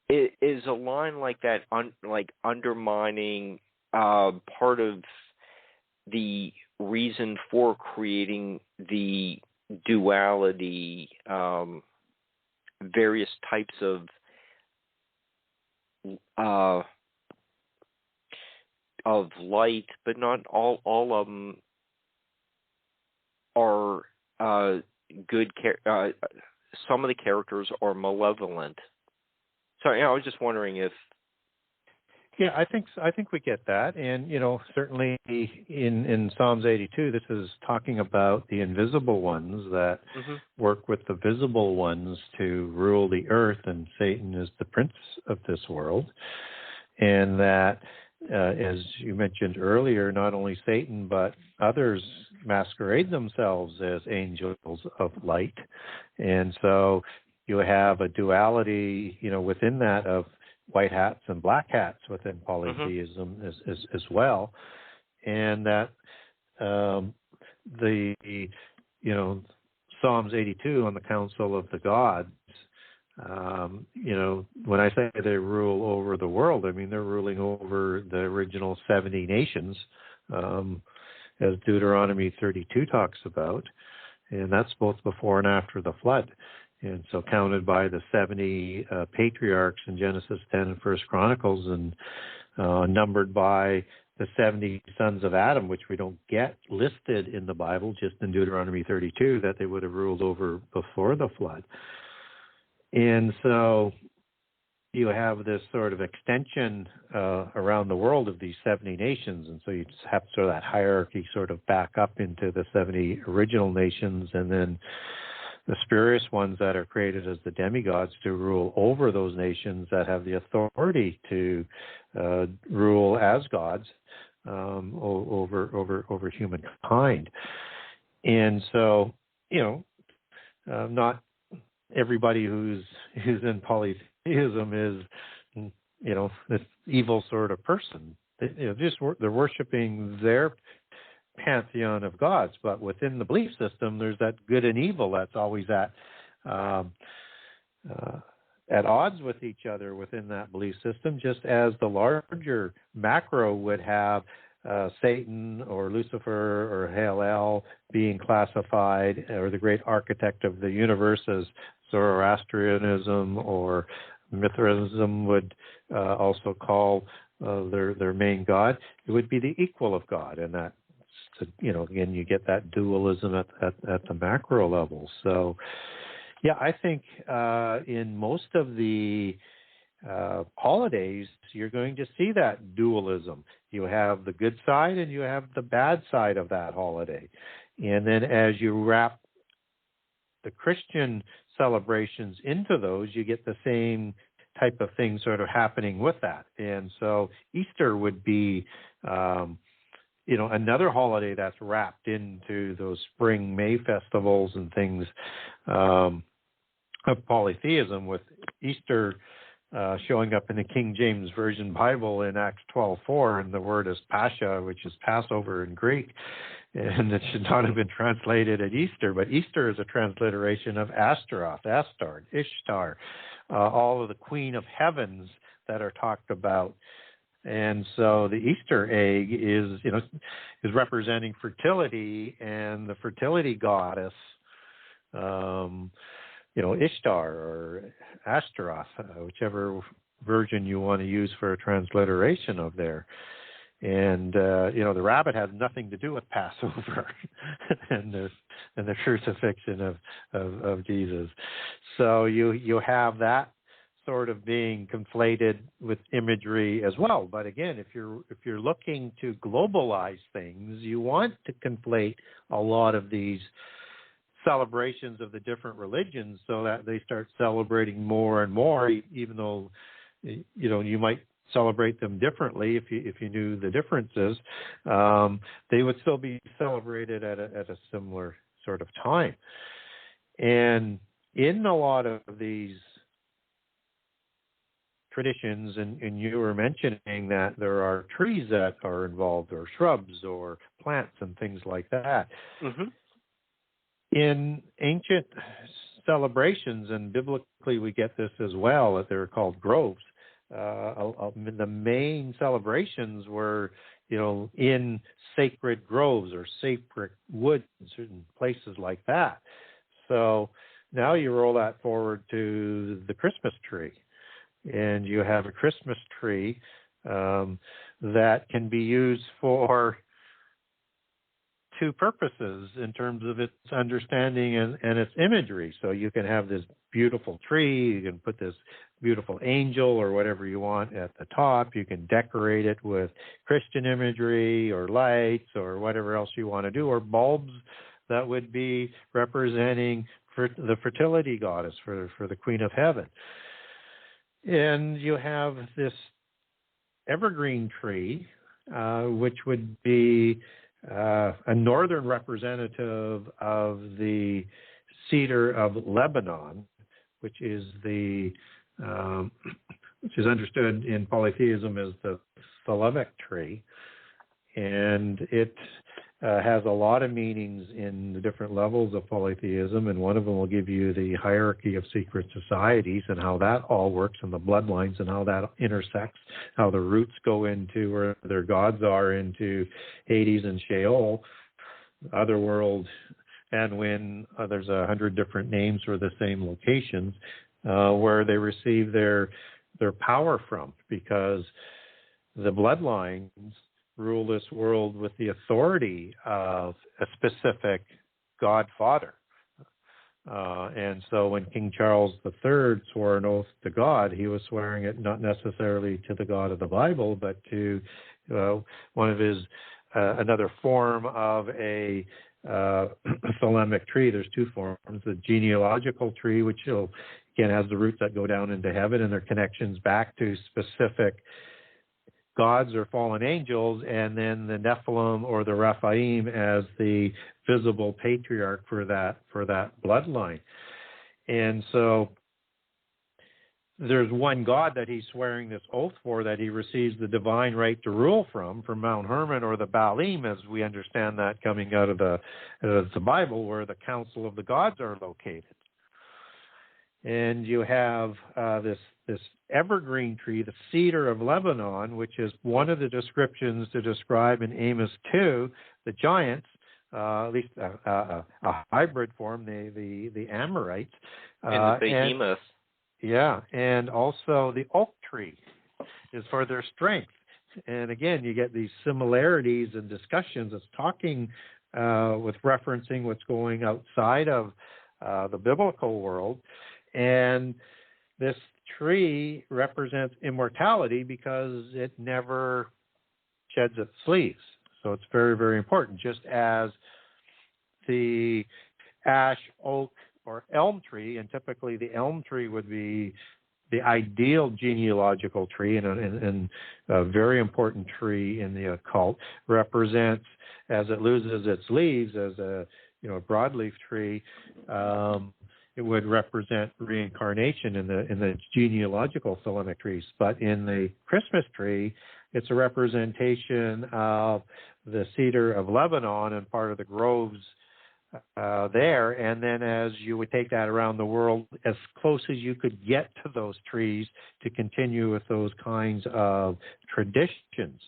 is a line like that undermining part of the reason for creating the duality, various types of light, but not all of them are good. Some of the characters are malevolent. So I was just wondering if. Yeah, I think we get that, and certainly in Psalms 82, this is talking about the invisible ones that work with the visible ones to rule the earth, and Satan is the prince of this world, and that, as you mentioned earlier, not only Satan but others masquerade themselves as angels of light, and so you have a duality, within that of white hats and black hats within polytheism as well, and that the Psalms 82 on the Council of the Gods, when I say they rule over the world, I mean they're ruling over the original 70 nations, as Deuteronomy 32 talks about, and that's both before and after the flood. And so counted by the 70 patriarchs in Genesis 10 and 1 Chronicles, and numbered by the 70 sons of Adam, which we don't get listed in the Bible, just in Deuteronomy 32, that they would have ruled over before the flood. And so you have this sort of extension around the world of these 70 nations, and so you just have sort of that hierarchy sort of back up into the 70 original nations, and then the spurious ones that are created as the demigods to rule over those nations that have the authority to rule as gods over humankind. And so, not everybody who's in polytheism is, this evil sort of person. They're worshiping their pantheon of gods, but within the belief system, there's that good and evil that's always at odds with each other within that belief system, just as the larger macro would have Satan or Lucifer or Hallel being classified, or the great architect of the universe as Zoroastrianism or Mithraism would also call their main god. It would be the equal of God, and that, again, you get that dualism at the macro level. So, yeah, I think in most of the holidays, you're going to see that dualism. You have the good side and you have the bad side of that holiday. And then as you wrap the Christian celebrations into those, you get the same type of thing sort of happening with that. And so Easter would be, another holiday that's wrapped into those spring May festivals and things of polytheism, with Easter showing up in the King James Version Bible in Acts 12:4, and the word is Pascha, which is Passover in Greek, and it should not have been translated at Easter, but Easter is a transliteration of Astaroth, Astarte, Ishtar, all of the queen of heavens that are talked about. And so the Easter egg is representing fertility, and the fertility goddess, Ishtar or Ashtaroth, whichever version you want to use for a transliteration of there. And the rabbit has nothing to do with Passover and the crucifixion of Jesus. So you have that sort of being conflated with imagery as well. But again, if you're looking to globalize things, you want to conflate a lot of these celebrations of the different religions so that they start celebrating more and more, even though you might celebrate them differently if you knew the differences. They would still be celebrated at a similar sort of time. And in a lot of these traditions, and you were mentioning that there are trees that are involved, or shrubs or plants and things like that. Mm-hmm. In ancient celebrations, and biblically we get this as well, that they're called groves. The main celebrations were, in sacred groves or sacred woods, certain places like that. So now you roll that forward to the Christmas tree, and you have a Christmas tree that can be used for two purposes in terms of its understanding and its imagery. So you can have this beautiful tree, you can put this beautiful angel or whatever you want at the top, you can decorate it with Christian imagery or lights or whatever else you want to do, or bulbs that would be representing the fertility goddess, for the Queen of Heaven. And you have this evergreen tree, which would be a northern representative of the cedar of Lebanon, which is understood in polytheism as the Thelemic tree, and it has a lot of meanings in the different levels of polytheism, and one of them will give you the hierarchy of secret societies and how that all works, and the bloodlines and how that intersects, how the roots go into where their gods are, into Hades and Sheol, otherworld, and when there's 100 different names for the same locations where they receive their power from, because the bloodlines rule this world with the authority of a specific godfather. And so when King Charles III swore an oath to God, he was swearing it not necessarily to the God of the Bible, but to one of his, another form of a Thelemic tree. There's two forms: the genealogical tree, which again has the roots that go down into heaven and their connections back to specific gods or fallen angels, and then the Nephilim or the Rephaim as the visible patriarch for that bloodline. And so there's one God that he's swearing this oath for, that he receives the divine right to rule from Mount Hermon or the Baalim, as we understand that coming out of the Bible, where the council of the gods are located. And you have this evergreen tree, the cedar of Lebanon, which is one of the descriptions to describe in Amos 2 the giants, at least a hybrid form, the Amorites, and the behemoth. And also the oak tree is for their strength. And again, you get these similarities and discussions. It's talking with referencing what's going outside of the biblical world. And this tree represents immortality because it never sheds its leaves. So it's very, very important. Just as the ash, oak, or elm tree, and typically the elm tree would be the ideal genealogical tree and a very important tree in the occult, represents, as it loses its leaves, as a broadleaf tree, it would represent reincarnation in the genealogical thelemic trees. But in the Christmas tree, it's a representation of the cedar of Lebanon and part of the groves there. And then as you would take that around the world, as close as you could get to those trees to continue with those kinds of traditions.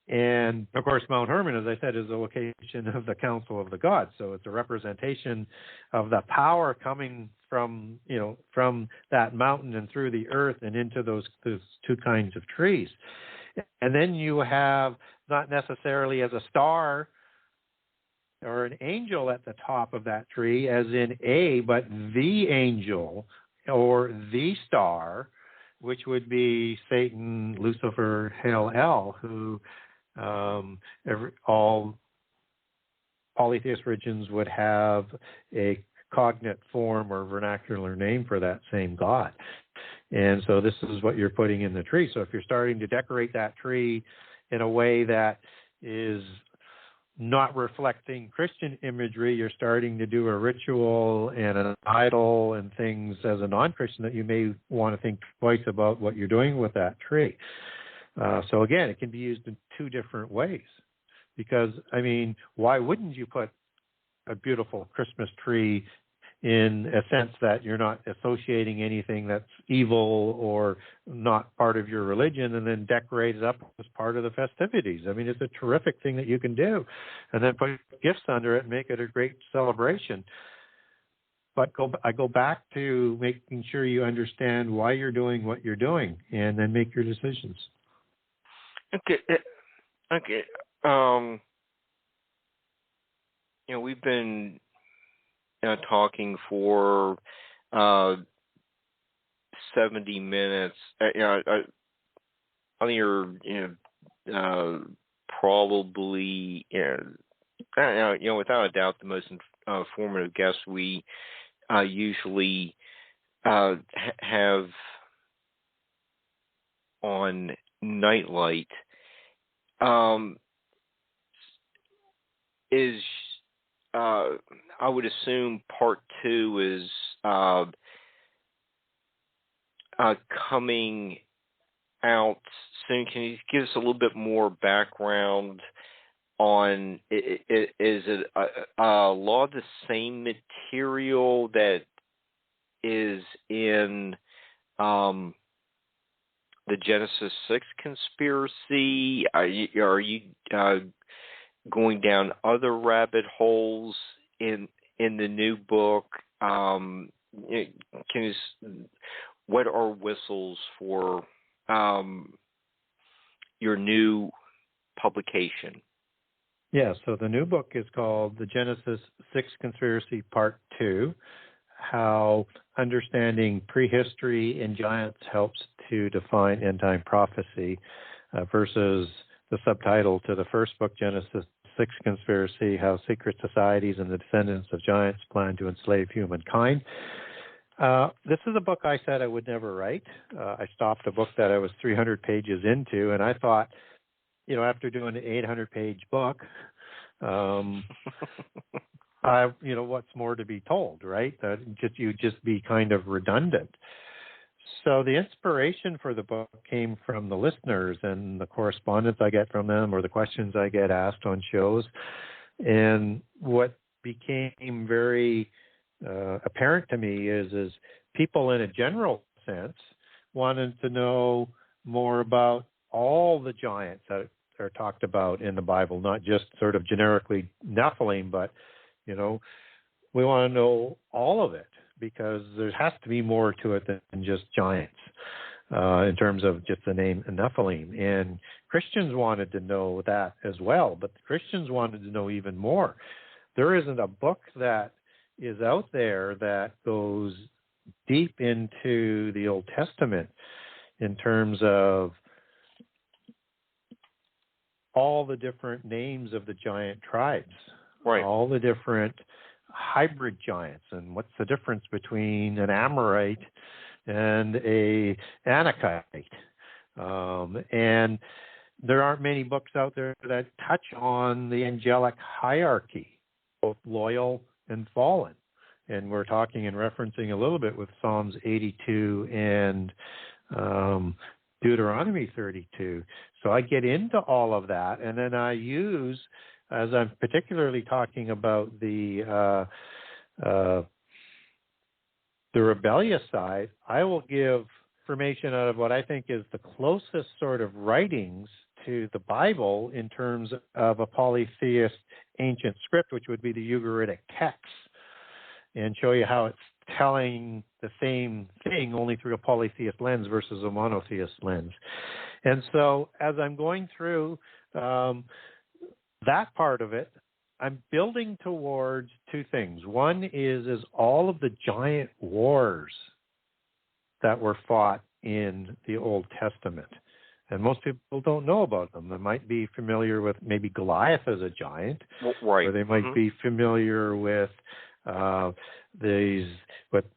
And of course, Mount Hermon, as I said, is the location of the Council of the Gods. So it's a representation of the power coming from that mountain and through the earth and into those two kinds of trees. And then you have, not necessarily as a star or an angel at the top of that tree, as in but the angel or the star, which would be Satan, Lucifer, Hell, who all polytheist religions would have a cognate form or vernacular name for that same god. And so this is what you're putting in the tree. So if you're starting to decorate that tree in a way that is not reflecting Christian imagery, you're starting to do a ritual and an idol and things as a non-Christian that you may want to think twice about what you're doing with that tree. So again, it can be used in two different ways, because, why wouldn't you put a beautiful Christmas tree in a sense that you're not associating anything that's evil or not part of your religion, and then decorate it up as part of the festivities? It's a terrific thing that you can do, and then put gifts under it and make it a great celebration. But I go back to making sure you understand why you're doing what you're doing, and then make your decisions. Okay. We've been talking for 70 minutes. I think you're probably without a doubt the most informative guest we usually have on Nightlight. I would assume part 2 is coming out soon. Can you give us a little bit more background on is it a lot of the same material that is in the Genesis 6 conspiracy? Are you going down other rabbit holes in the new book? What are whistles for your new publication? Yeah, so the new book is called The Genesis 6 Conspiracy Part 2, How Understanding Prehistory and Giants Helps to Define End-Time Prophecy, versus the subtitle to the first book, Genesis 6 Conspiracy, How Secret Societies and the Descendants of Giants Plan to Enslave Humankind. This is a book I said I would never write. I stopped a book that I was 300 pages into, and I thought, after doing an 800-page book, what's more to be told, right? That you'd just be kind of redundant. So the inspiration for the book came from the listeners and the correspondence I get from them, or the questions I get asked on shows. And what became very apparent to me is people in a general sense wanted to know more about all the giants that are talked about in the Bible, not just sort of generically Nephilim, but, we want to know all of it, because there has to be more to it than just giants in terms of just the name Nephilim. And Christians wanted to know that as well, but the Christians wanted to know even more. There isn't a book that is out there that goes deep into the Old Testament in terms of all the different names of the giant tribes, right, all the different hybrid giants, and what's the difference between an Amorite and a Anakite. And there aren't many books out there that touch on the angelic hierarchy, both loyal and fallen. And we're talking and referencing a little bit with Psalms 82 and Deuteronomy 32. So I get into all of that, and then I use, as I'm particularly talking about the rebellious side, I will give information out of what I think is the closest sort of writings to the Bible in terms of a polytheist ancient script, which would be the Ugaritic text, and show you how it's telling the same thing only through a polytheist lens versus a monotheist lens. And so as I'm going through that part of it, I'm building towards two things. One is all of the giant wars that were fought in the Old Testament. And most people don't know about them. They might be familiar with maybe Goliath as a giant, right, or they might be familiar with what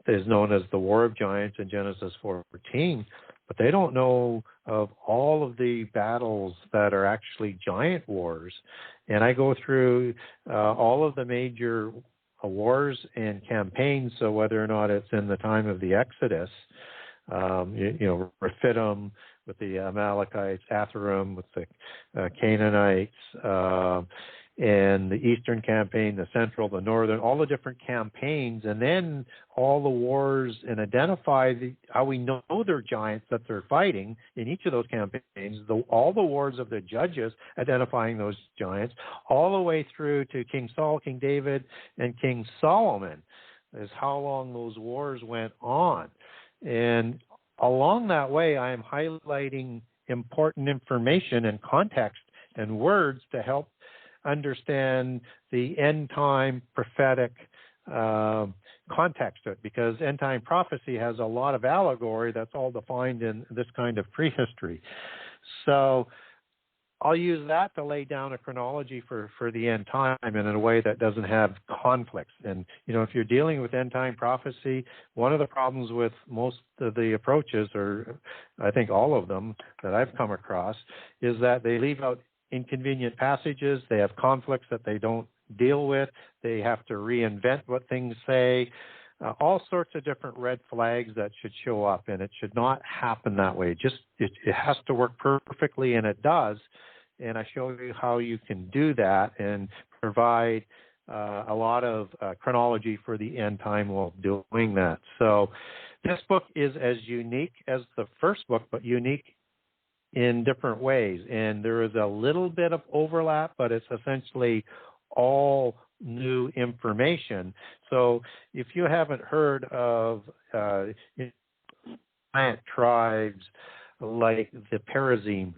is known as the War of Giants in Genesis 4:14, but they don't know of all of the battles that are actually giant wars. And I go through all of the major wars and campaigns, so whether or not it's in the time of the Exodus, Rephidim with the Amalekites, Atharim with the Canaanites, and the Eastern campaign, the Central, the Northern, all the different campaigns, and then all the wars, and identify how we know they're giants that they're fighting in each of those campaigns, all the wars of the judges identifying those giants, all the way through to King Saul, King David, and King Solomon, is how long those wars went on. And along that way, I am highlighting important information and context and words to help understand the end-time prophetic context to it, because end-time prophecy has a lot of allegory that's all defined in this kind of prehistory. So I'll use that to lay down a chronology for the end time, and in a way that doesn't have conflicts. And, if you're dealing with end-time prophecy, one of the problems with most of the approaches, or I think all of them that I've come across, is that they leave out inconvenient passages. They have conflicts that they don't deal with. They have to reinvent what things say. All sorts of different red flags that should show up, and it should not happen that way. It has to work perfectly, and it does. And I show you how you can do that and provide a lot of chronology for the end time while doing that. So this book is as unique as the first book, but unique in different ways. And there is a little bit of overlap, but it's essentially all new information. So if you haven't heard of giant tribes like the Perazim,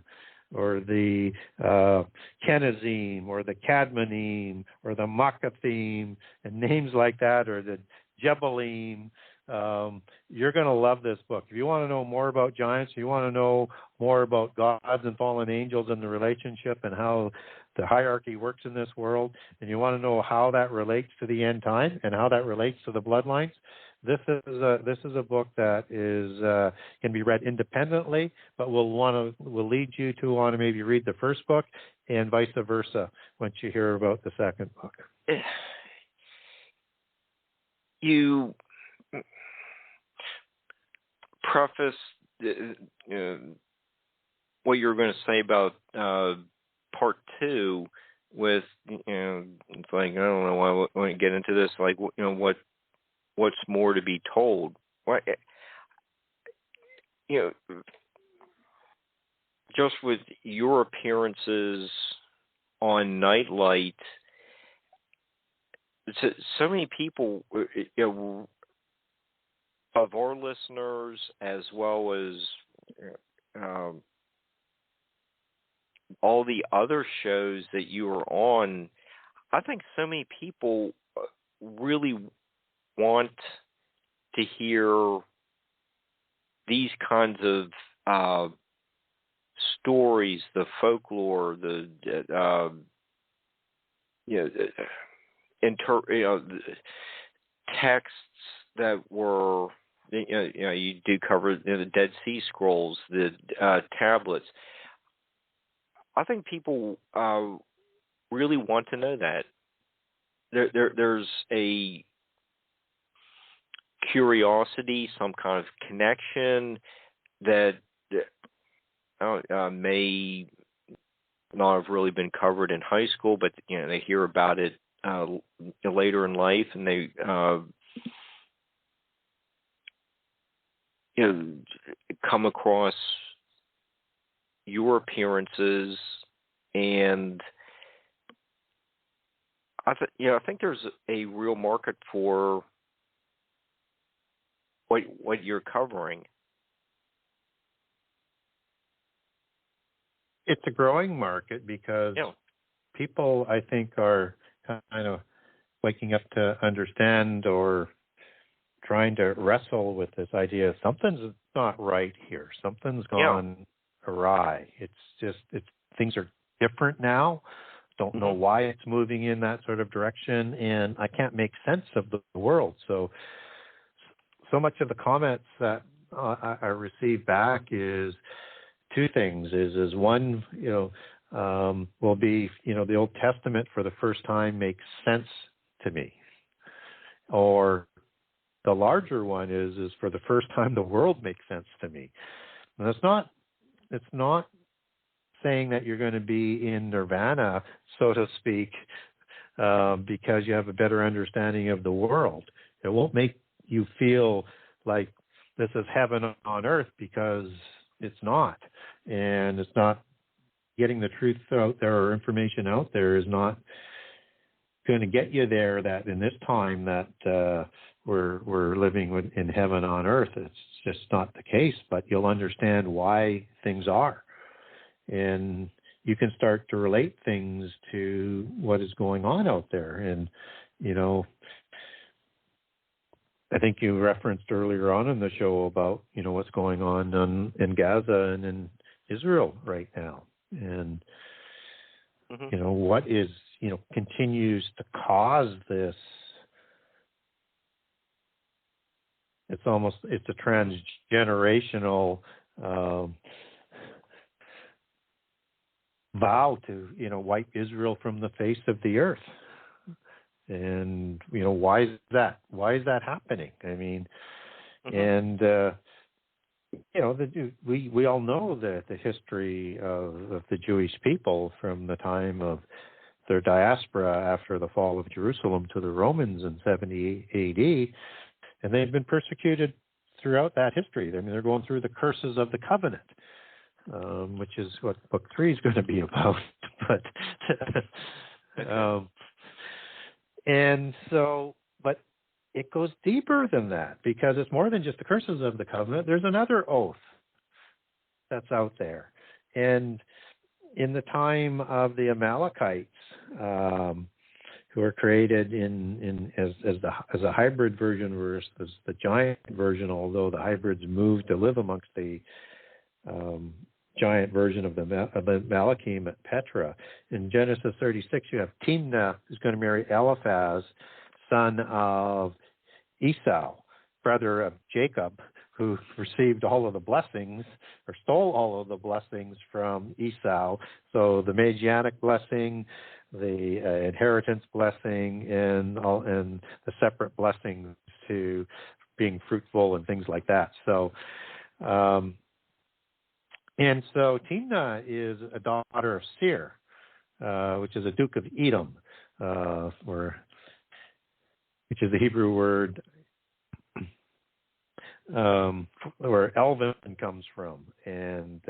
or the Kenazim, or the Cadmonim, or the Makathim, and names like that, or the Jebalim, you're going to love this book. If you want to know more about giants, you want to know more about gods and fallen angels and the relationship and how the hierarchy works in this world, and you want to know how that relates to the end time and how that relates to the bloodlines, this is a book that is can be read independently, but will lead you to want to maybe read the first book, and vice versa once you hear about the second book. You preface what you're going to say about part two with, it's like, I don't know why I want to get into this, like, what's more to be told. What, just with your appearances on Nightlight, so many people, of our listeners, as well as all the other shows that you are on, I think so many people really want to hear these kinds of stories, the folklore, the texts that were, you do cover the Dead Sea Scrolls, the tablets. I think people really want to know that. There's a curiosity, some kind of connection that may not have really been covered in high school, but they hear about it later in life, and they come across your appearances, and I think there's a real market for what you're covering. It's a growing market because people, I think, are kind of waking up to understand or trying to wrestle with this idea something's not right here. Something's gone awry. Things are different now. Don't know why it's moving in that sort of direction, and I can't make sense of the world. So much of the comments that I receive back is two things. Is one, will be, the Old Testament for the first time makes sense to me, or the larger one is for the first time the world makes sense to me. And it's not saying that you're going to be in nirvana, so to speak, because you have a better understanding of the world. It won't make you feel like this is heaven on earth, because it's not. And it's not getting the truth out there, or information out there is not going to get you there, that in this time that we're living in heaven on earth. It's just not the case, but you'll understand why things are. And you can start to relate things to what is going on out there. And, I think you referenced earlier on in the show about, what's going on in Gaza and in Israel right now. And, what is, continues to cause this. It's a transgenerational vow to, wipe Israel from the face of the earth. And, why is that? Why is that happening? I mean, and, we all know the history of the Jewish people from the time of their diaspora after the fall of Jerusalem to the Romans in 70 AD. And they've been persecuted throughout that history. I mean, they're going through the curses of the covenant, which is what Book 3 is going to be about. But and so, but it goes deeper than that, because it's more than just the curses of the covenant. There's another oath that's out there. And in the time of the Amalekites, who were created as a hybrid version versus the giant version, although the hybrids moved to live amongst the giant version of the Malachim at Petra. In Genesis 36, you have Timnah, who's going to marry Eliphaz, son of Esau. brother of Jacob, who received all of the blessings or stole all of the blessings from Esau. So the Messianic blessing, the inheritance blessing, and the separate blessings to being fruitful and things like that. So, and so Timnah is a daughter of Seir, which is a duke of Edom, which is the Hebrew word where elven comes from, and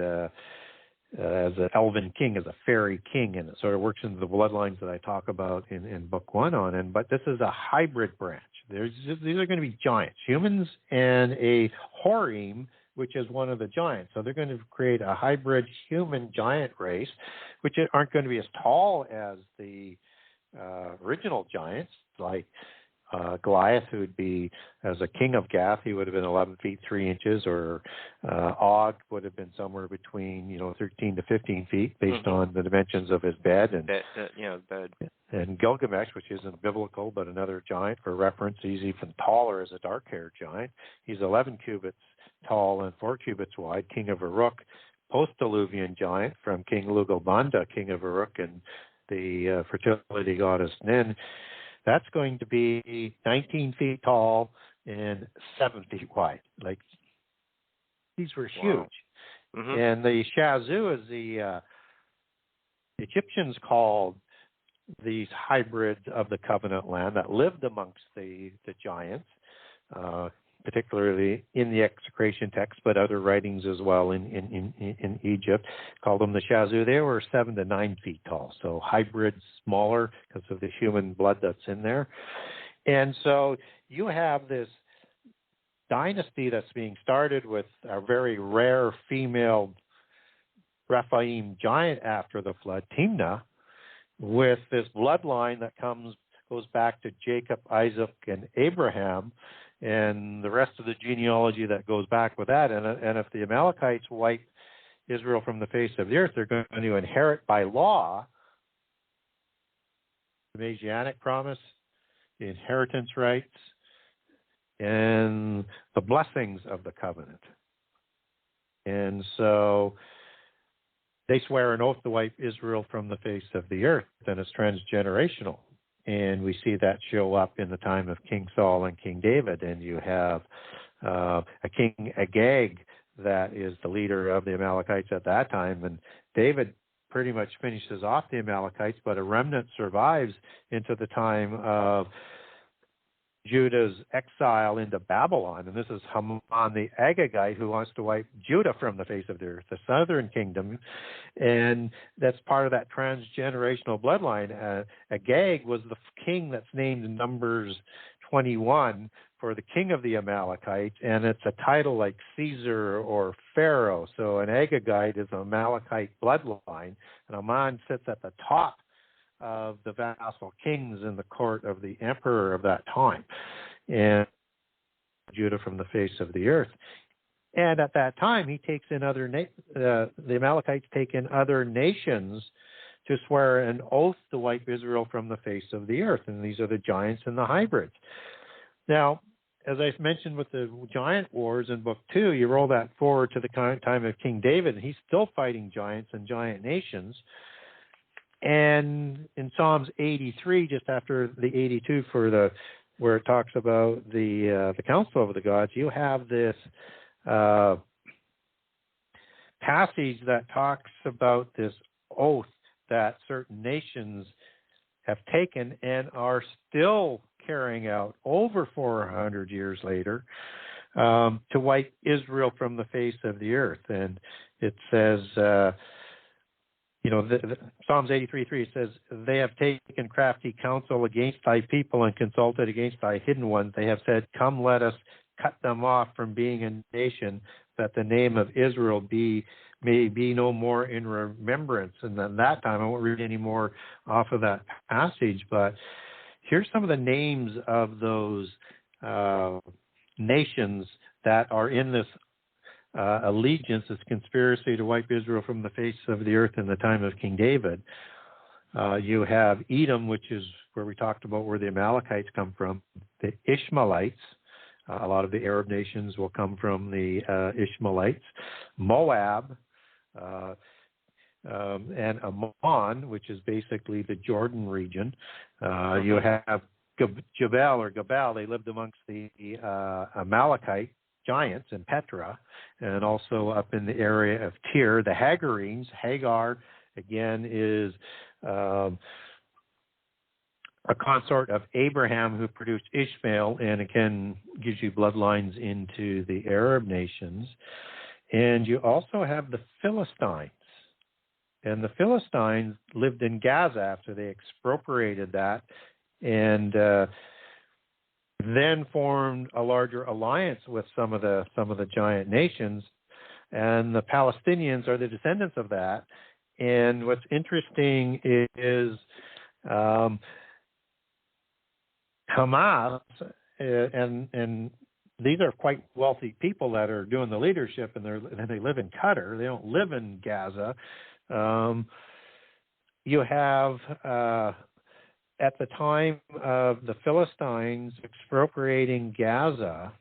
as an elven king, as a fairy king, and it sort of works into the bloodlines that I talk about in book 1 on. But this is a hybrid branch. These are going to be giants, humans, and a horim, which is one of the giants. So they're going to create a hybrid human giant race, which aren't going to be as tall as the original giants, like Goliath, who would be, as a king of Gath, he would have been 11 feet 3 inches, or Og would have been somewhere between 13 to 15 feet, based on the dimensions of his bed, and bed. And Gilgamesh, which isn't biblical, but another giant for reference. He's even taller as a dark-haired giant. He's 11 cubits tall and 4 cubits wide. King of Uruk, post-Diluvian giant from King Lugalbanda, king of Uruk, and the fertility goddess Nin. That's going to be 19 feet tall and 7 feet wide. Like, these were huge. Mm-hmm. And the Shazu, as the Egyptians called these hybrids of the covenant land that lived amongst the giants, particularly in the execration text, but other writings as well in Egypt, called them the Shazu. They were 7 to 9 feet tall, so hybrids, smaller because of the human blood that's in there. And so you have this dynasty that's being started with a very rare female Rephaim giant after the flood, Timnah, with this bloodline that goes back to Jacob, Isaac, and Abraham, and the rest of the genealogy that goes back with that. And if the Amalekites wipe Israel from the face of the earth, they're going to inherit by law the Messianic promise, the inheritance rights, and the blessings of the covenant. And so they swear an oath to wipe Israel from the face of the earth, and it's transgenerational. And we see that show up in the time of King Saul and King David. And you have a King Agag that is the leader of the Amalekites at that time. And David pretty much finishes off the Amalekites, but a remnant survives into the time of Judah's exile into Babylon. And this is Haman the Agagite, who wants to wipe Judah from the face of the earth, the southern kingdom. And that's part of that transgenerational bloodline. Agag was the king that's named in Numbers 21 for the king of the Amalekites, and it's a title like Caesar or Pharaoh. So an Agagite is an Amalekite bloodline, and Haman sits at the top of the vassal kings in the court of the emperor of that time, and Judah from the face of the earth. And at that time, he takes in the Amalekites take in other nations to swear an oath to wipe Israel from the face of the earth. And these are the giants and the hybrids. Now, as I mentioned with the giant wars in Book 2, you roll that forward to the time of King David, and he's still fighting giants and giant nations. And in Psalms 83, just after the 82 where it talks about the council of the gods, you have this passage that talks about this oath that certain nations have taken and are still carrying out over 400 years later to wipe Israel from the face of the earth. And it says, Psalms 83:3 says, "They have taken crafty counsel against thy people and consulted against thy hidden ones. They have said, come, let us cut them off from being a nation, that the name of Israel may be no more in remembrance." And then that time, I won't read any more off of that passage, but here's some of the names of those nations that are in this allegiance, this conspiracy to wipe Israel from the face of the earth in the time of King David. You have Edom, which is where we talked about where the Amalekites come from, the Ishmaelites, A lot of the Arab nations will come from the Ishmaelites. Moab and Ammon, which is basically the Jordan region. You have Gabal. They lived amongst the Amalekite giants in Petra, and also up in the area of Tyre. The Hagarenes. Hagar, again, is a consort of Abraham who produced Ishmael, and again gives you bloodlines into the Arab nations. And you also have the Philistines. And the Philistines lived in Gaza after they expropriated that, and then formed a larger alliance with some of the giant nations. And the Palestinians are the descendants of that. And what's interesting is Hamas, and these are quite wealthy people that are doing the leadership, and they live in Qatar. They don't live in Gaza. You have, at the time of the Philistines expropriating Gaza,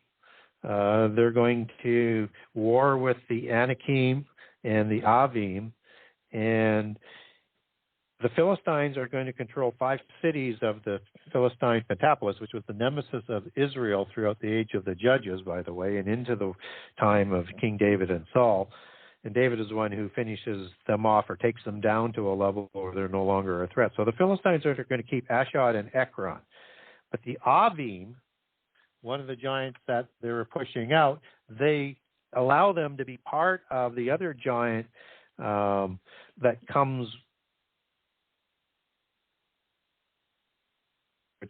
they're going to war with the Anakim and the Avim, and the Philistines are going to control 5 cities of the Philistine Pentapolis, which was the nemesis of Israel throughout the age of the Judges, by the way, and into the time of King David and Saul. And David is the one who finishes them off or takes them down to a level where they're no longer a threat. So the Philistines are going to keep Ashdod and Ekron. But the Avim, one of the giants that they were pushing out, they allow them to be part of the other giant that comes.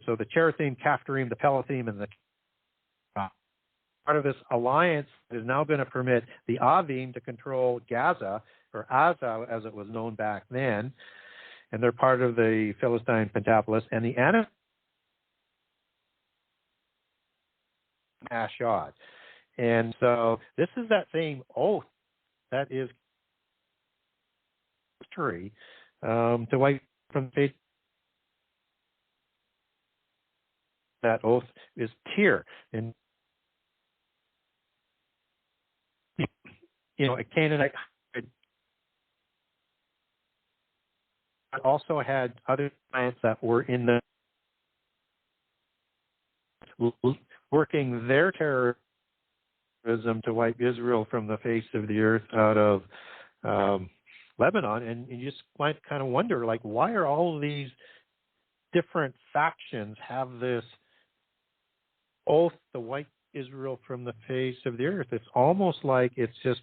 So the Cherithim, Caphtorim, the Pelathim, and the part of this alliance is now going to permit the Avim to control Gaza, or Aza as it was known back then, and they're part of the Philistine Pentapolis, and the Ashdod. And so this is that same oath that is history to wipe from the face. That oath is Tyre. And a Canaanite also had other giants that were in the working their terrorism to wipe Israel from the face of the earth out of Lebanon. And you just might kind of wonder, like, why are all of these different factions have this oath to wipe Israel from the face of the earth? It's almost like it's just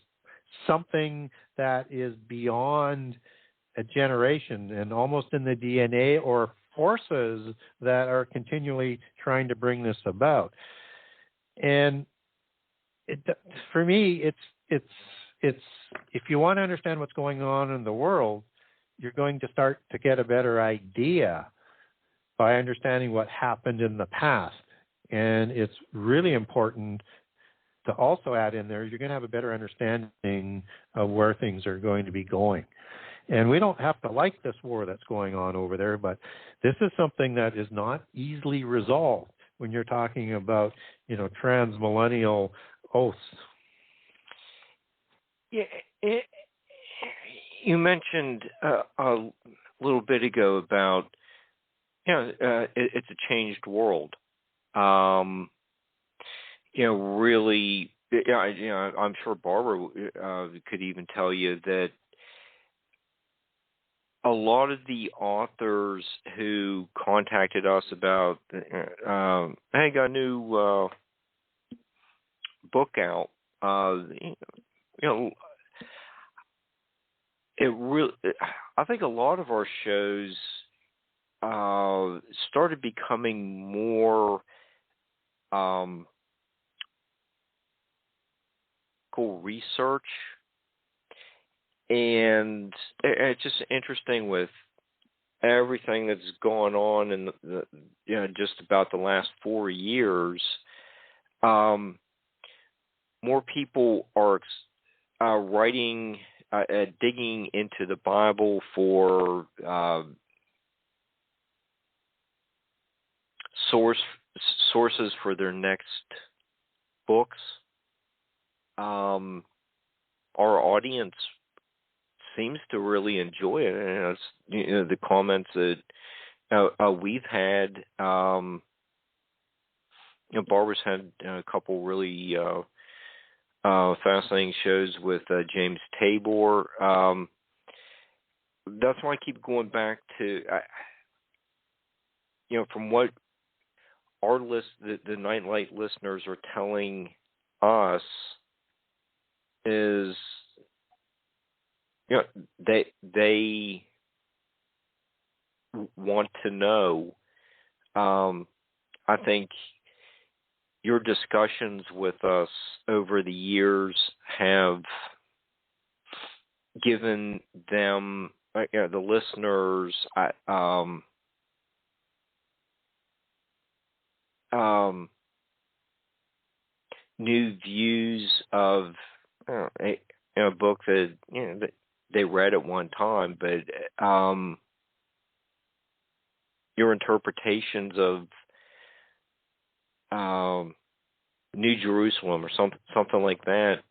something that is beyond a generation and almost in the DNA, or forces that are continually trying to bring this about. And for me, it's if you want to understand what's going on in the world, you're going to start to get a better idea by understanding what happened in the past. And it's really important to also add in there, you're going to have a better understanding of where things are going to be going. And we don't have to like this war that's going on over there, but this is something that is not easily resolved when you're talking about, transmillennial oaths. Yeah, you mentioned a little bit ago about, it's a changed world. Really, I'm sure Barbara could even tell you that a lot of the authors who contacted us about, hey, got a new book out, it really, I think a lot of our shows started becoming more research, and it's just interesting with everything that's gone on in just about the last 4 years. More people are writing, digging into the Bible for sources for their next books, our audience seems to really enjoy it. And it's, the comments that we've had, Barbara's had a couple really fascinating shows with James Tabor. That's why I keep going back to, from what our the Nightlight listeners are telling us is, they want to know. I think your discussions with us over the years have given them, the listeners, new views of a book that that they read at one time, but your interpretations of New Jerusalem or something like that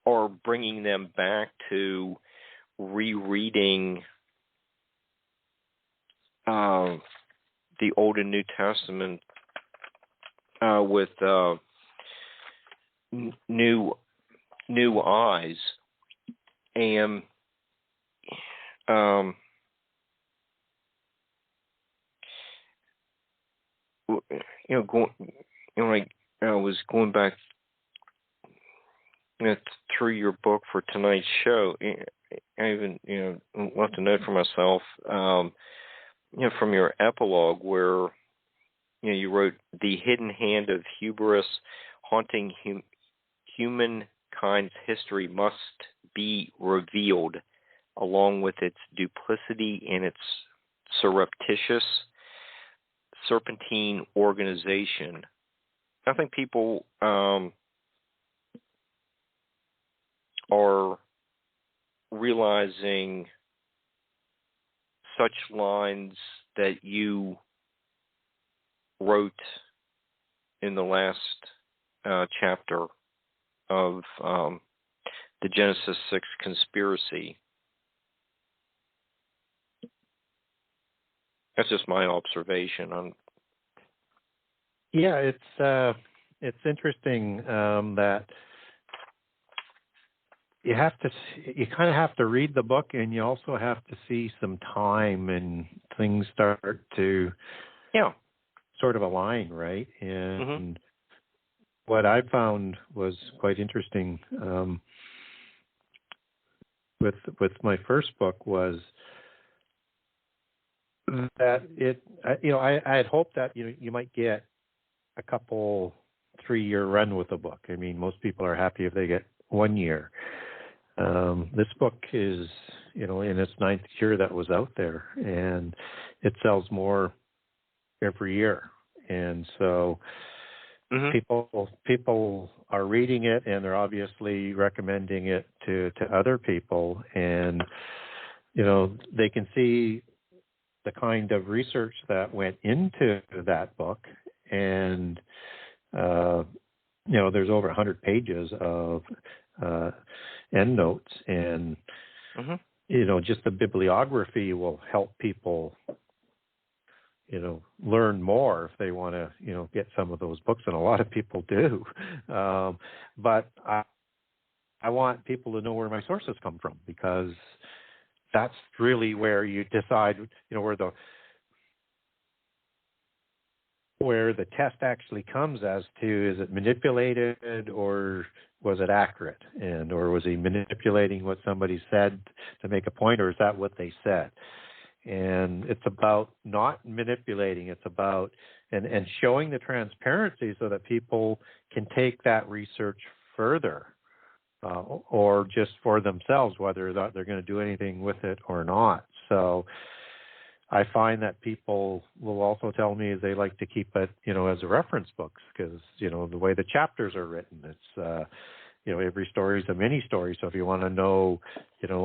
are bringing them back to rereading the Old and New Testament with new eyes, and like I was going back through your book for tonight's show. I even left a note for myself. From your epilogue, where you wrote, "The hidden hand of hubris haunting humankind's history must be revealed, along with its duplicity and its surreptitious, serpentine organization." I think people are realizing such lines that you wrote in the last chapter of the Genesis 6 conspiracy. That's just my observation. Yeah, it's interesting that you kind of have to read the book, and you also have to see some time, and things start to sort of align, right? And what I found was quite interesting with my first book was that I had hoped that you might get a couple 3-year run with a book. I mean, most people are happy if they get 1 year. This book is, in its 9th year that was out there, and it sells more every year. And so people are reading it, and they're obviously recommending it to other people. And, they can see the kind of research that went into that book. And, there's over 100 pages of endnotes, and just the bibliography will help people learn more if they want to get some of those books, and a lot of people do, but I want people to know where my sources come from, because that's really where you decide where the test actually comes as to, is it manipulated or was it accurate? Or was he manipulating what somebody said to make a point, or is that what they said? And it's about not manipulating. It's about and showing the transparency so that people can take that research further, or just for themselves, whether they're going to do anything with it or not. So I find that people will also tell me they like to keep it, as a reference books, because, the way the chapters are written, it's, every story is a mini story. So if you want to know,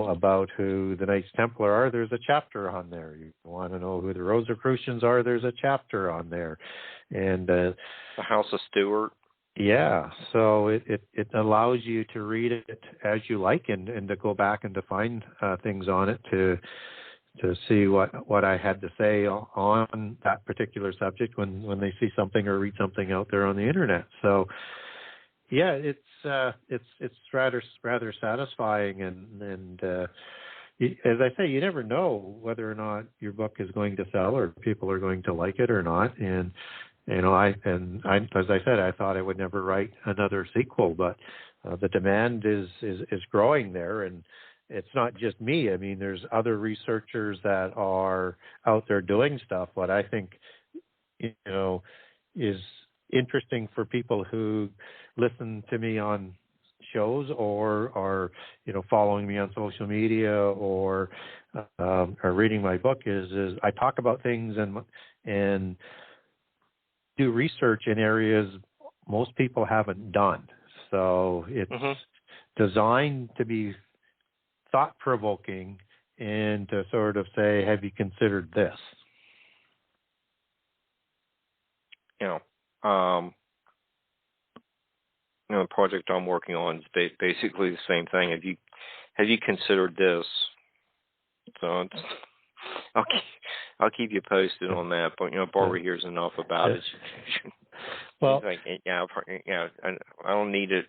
about who the Knights Templar are, there's a chapter on there. You want to know who the Rosicrucians are, there's a chapter on there. And the House of Stuart. Yeah, so it allows you to read it as you like, and to go back and to find things on it to see what I had to say on that particular subject when they see something or read something out there on the internet. So yeah, it's rather satisfying, and as I say, you never know whether or not your book is going to sell or people are going to like it or not. And I as I said, I thought I would never write another sequel, but the demand is growing there, and it's not just me. I mean, there's other researchers that are out there doing stuff. What I think, is interesting for people who listen to me on shows or are following me on social media or are reading my book is I talk about things and do research in areas most people haven't done. So it's designed to be thought-provoking and to sort of say, have you considered this? The project I'm working on is basically the same thing. Have you considered this? So I'll keep you posted on that. But Barbara hears enough about it. Well, like, I don't need it.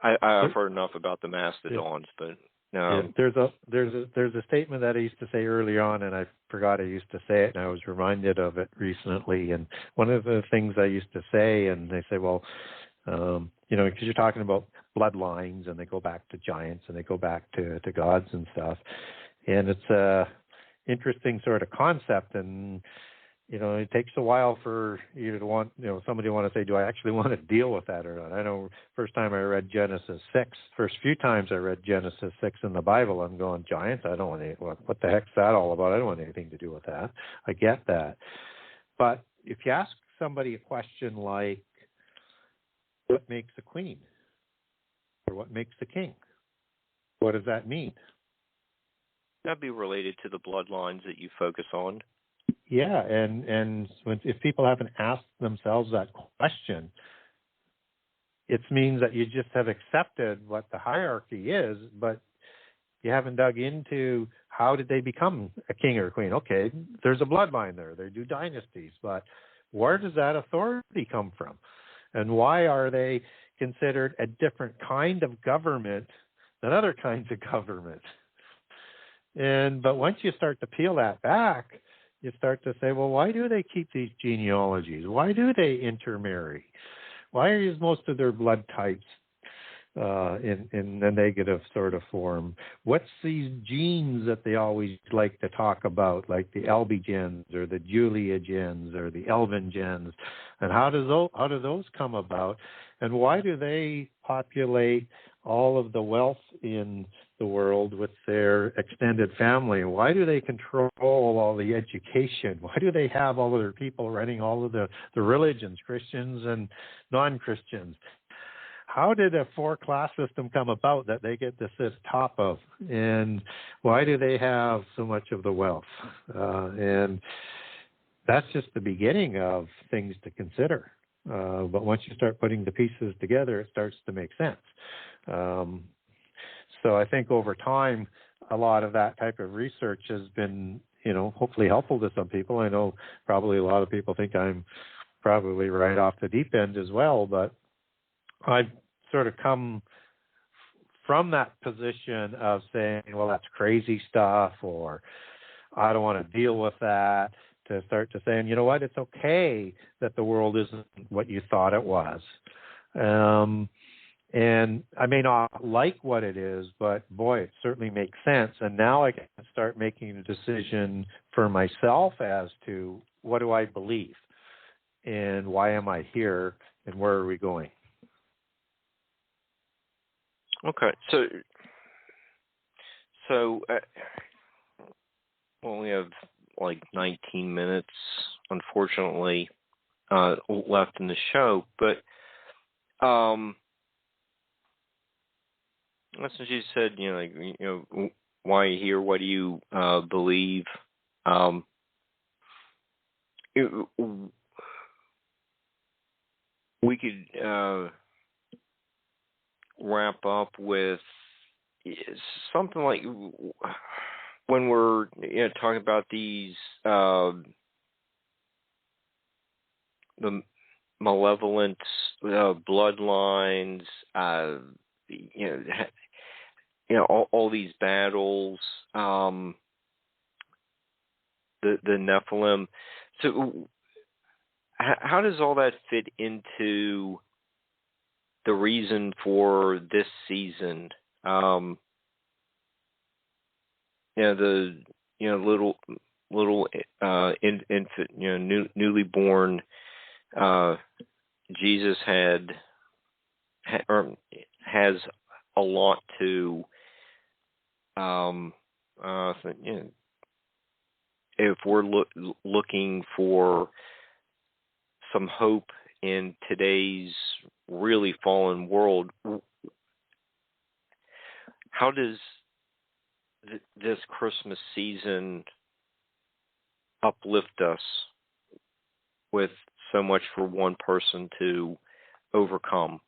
I've heard enough about the mastodons, but there's a statement that I used to say early on, and I forgot I used to say it, and I was reminded of it recently. And one of the things I used to say, and they say, well, because you're talking about bloodlines, and they go back to giants, and they go back to gods and stuff, and it's a interesting sort of concept, and it takes a while for you to want, somebody want to say, do I actually want to deal with that or not? I know first time I read Genesis 6, first few times I read Genesis 6 in the Bible, I'm going, giants? I don't want any, what the heck's that all about? I don't want anything to do with that. I get that. But if you ask somebody a question like, what makes a queen? Or what makes a king? What does that mean? That'd be related to the bloodlines that you focus on. Yeah, and if people haven't asked themselves that question, it means that you just have accepted what the hierarchy is, but you haven't dug into how did they become a king or a queen. Okay, there's a bloodline there. They do dynasties, but where does that authority come from? And why are they considered a different kind of government than other kinds of government? But once you start to peel that back, you start to say, well, why do they keep these genealogies? Why do they intermarry? Why is most of their blood types in the negative sort of form? What's these genes that they always like to talk about, like the Elby gens or the Julia gens or the Elvin gens? And how do those come about? And why do they populate all of the wealth in the world with their extended family? Why do they control all the education? Why do they have all of their people running all of the religions, Christians and non-Christians? How did a four-class system come about that they get to sit top of? And why do they have so much of the wealth? And that's just the beginning of things to consider. But once you start putting the pieces together, it starts to make sense. So I think over time, a lot of that type of research has been, hopefully helpful to some people. I know probably a lot of people think I'm probably right off the deep end as well, but I've sort of come from that position of saying, well, that's crazy stuff, or I don't want to deal with that, to start to saying, you know what, it's okay that the world isn't what you thought it was. And I may not like what it is, but boy, it certainly makes sense. And now I can start making a decision for myself as to what do I believe and why am I here and where are we going? Okay, so we only have like 19 minutes, unfortunately, left in the show. But since you said, why are you here? What do you believe? we could wrap up with something like when we're talking about these the malevolent bloodlines, all these battles, the Nephilim. So, how does all that fit into the reason for this season? The little infant, newly born Jesus has a lot to. If we're looking for some hope in today's really fallen world, how does this Christmas season uplift us with so much for one person to overcome?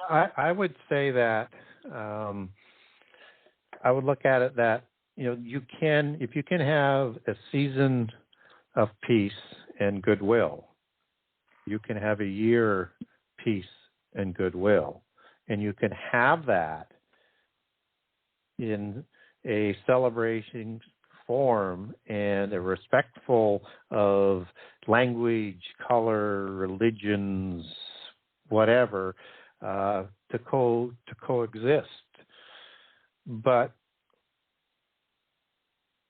I would say that I would look at it that if you can have a season of peace and goodwill, you can have a year peace and goodwill, and you can have that in a celebration form and a respectful of language, color, religions, whatever, to coexist, but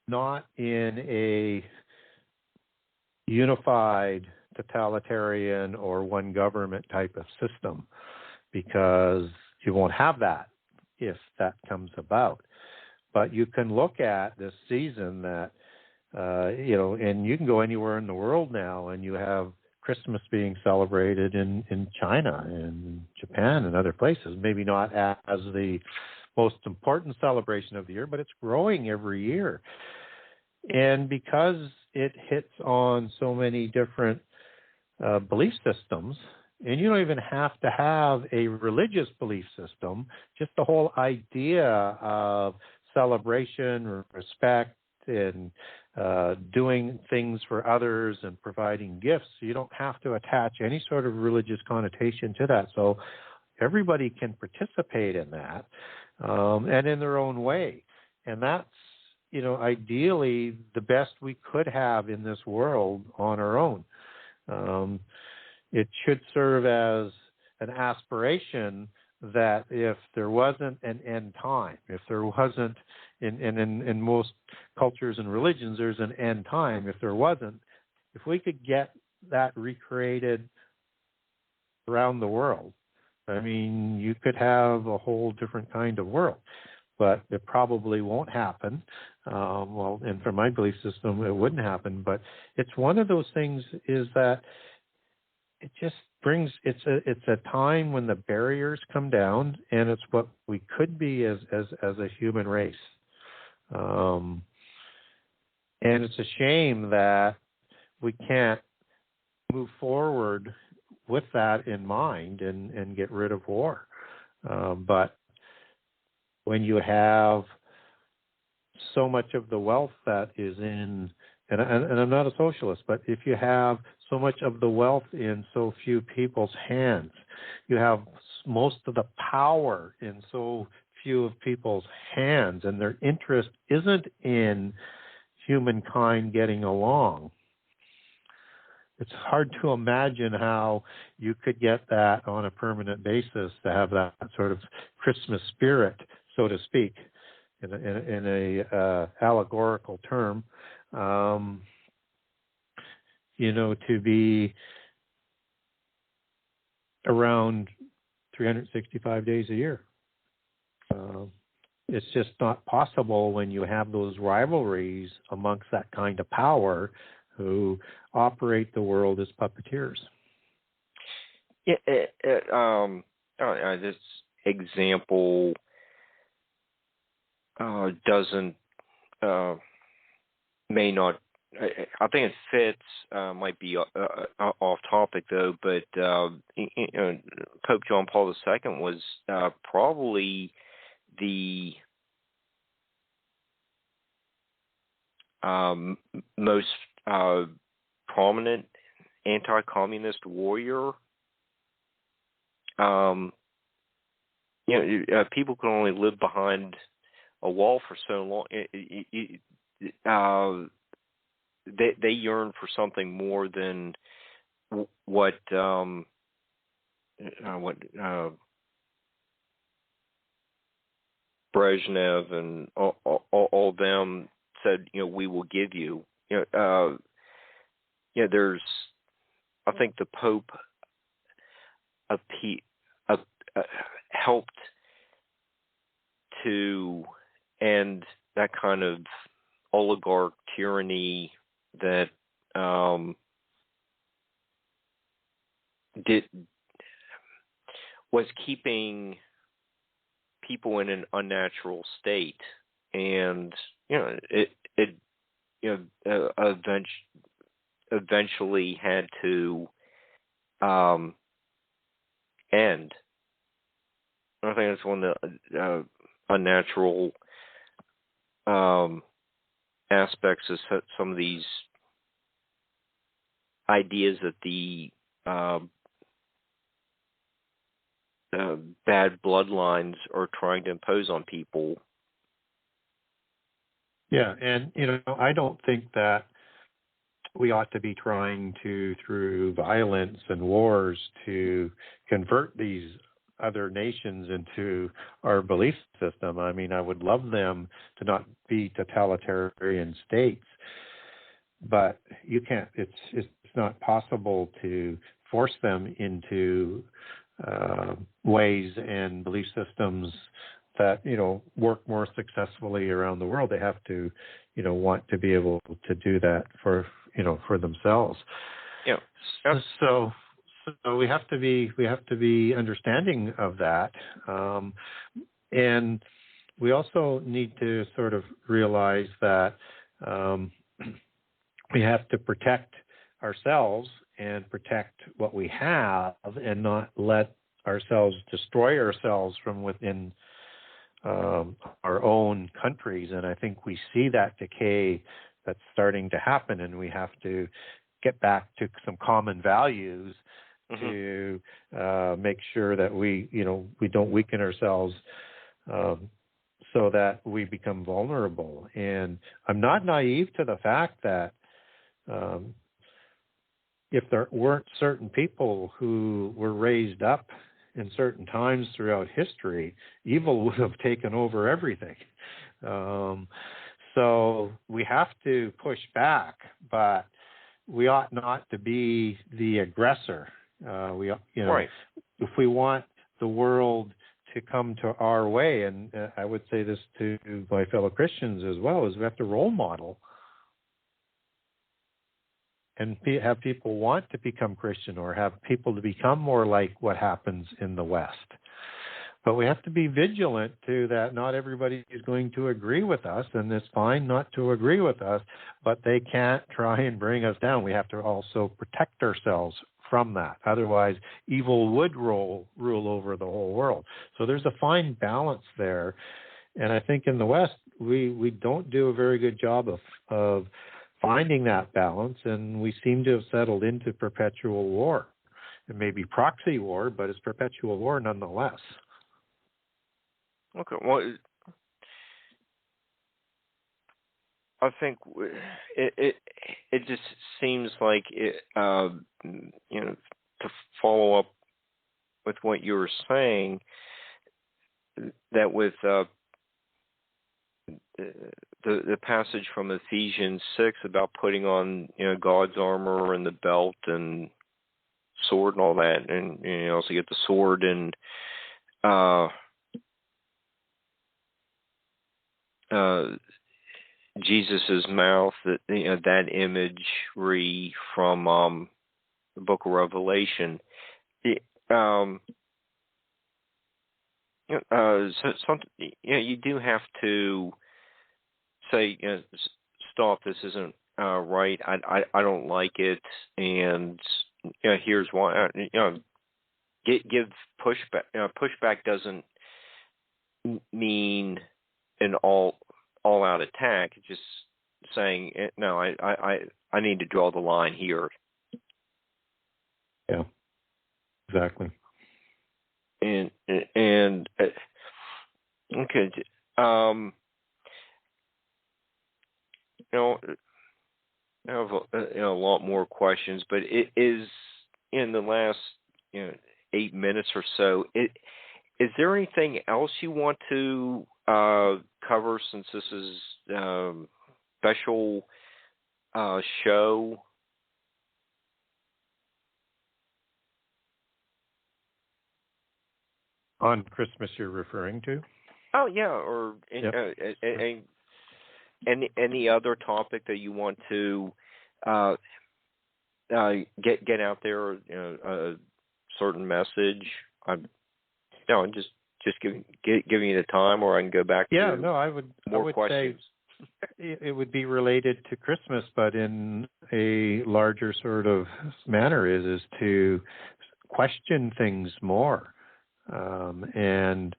not in a unified totalitarian or one government type of system, because you won't have that if that comes about. But you can look at this season that, and you can go anywhere in the world now and you have Christmas being celebrated in China and Japan and other places, maybe not as the most important celebration of the year, but it's growing every year. And because it hits on so many different belief systems, and you don't even have to have a religious belief system, just the whole idea of celebration, respect, and doing things for others and providing gifts. You don't have to attach any sort of religious connotation to that. So everybody can participate in that, and in their own way. And that's, ideally the best we could have in this world on our own. It should serve as an aspiration that if there wasn't an end time, if there wasn't, in most cultures and religions, there's an end time. If there wasn't, if we could get that recreated around the world, I mean, you could have a whole different kind of world, but it probably won't happen. And for my belief system, it wouldn't happen. But it's one of those things is that it just brings, it's a time when the barriers come down, and it's what we could be as a human race. And it's a shame that we can't move forward with that in mind and get rid of war. But when you have so much of the wealth that is in, and I'm not a socialist, but if you have so much of the wealth in so few people's hands, you have most of the power in so few of people's hands, and their interest isn't in humankind getting along. It's hard to imagine how you could get that on a permanent basis, to have that sort of Christmas spirit, so to speak, in a allegorical term, to be around 365 days a year. It's just not possible when you have those rivalries amongst that kind of power who operate the world as puppeteers. This example may not I think it fits. Might be off topic though, but Pope John Paul II was probably the most prominent anti-communist warrior. People can only live behind a wall for so long. They yearn for something more than what Brezhnev and all them said. We will give you. There's. I think the Pope helped to end that kind of oligarch tyranny that was keeping people in an unnatural state, and eventually had to end. I think that's one of the unnatural aspects of some of these ideas that the bad bloodlines are trying to impose on people. Yeah, and I don't think that we ought to be trying to, through violence and wars, to convert these other nations into our belief system. I mean, I would love them to not be totalitarian states, but you can't. It's not possible to force them into ways and belief systems that work more successfully around the world. They have to want to be able to do that for themselves. Yeah. So we have to be understanding of that, and we also need to sort of realize that we have to protect ourselves and protect what we have, and not let ourselves destroy ourselves from within our own countries. And I think we see that decay that's starting to happen, and we have to get back to some common values to make sure that we don't weaken ourselves so that we become vulnerable. And I'm not naive to the fact that if there weren't certain people who were raised up in certain times throughout history, evil would have taken over everything. So we have to push back, but we ought not to be the aggressor. Right. If we want the world to come to our way, and I would say this to my fellow Christians as well, is we have to role model and have people want to become Christian, or have people to become more like what happens in the West. But we have to be vigilant to that. Not everybody is going to agree with us, and it's fine not to agree with us, but they can't try and bring us down. We have to also protect ourselves from that. Otherwise, evil would rule over the whole world. So there's a fine balance there. And I think in the West, we don't do a very good job of finding that balance, and we seem to have settled into perpetual war. It may be proxy war, but it's perpetual war nonetheless. Okay. Well, I think it just seems like to follow up with what you were saying, that with the passage from Ephesians 6 about putting on God's armor and the belt and sword and all that, and you also get the sword and Jesus's mouth, that imagery from the Book of Revelation. You do have to say, stop. This isn't right. I don't like it, and here's why. Give pushback. Pushback doesn't mean an all-out attack. It's just saying, no, I need to draw the line here. Yeah, exactly. And okay, I have a lot more questions, but it is in the last 8 minutes or so. Is there anything else you want to cover, since this is special show? On Christmas, you're referring to? Oh yeah, or any other topic that you want to get out there, a certain message. Just giving you the time, or I can go back. Yeah, to no, I would questions. Say it would be related to Christmas, but in a larger sort of manner, is to question things more. And,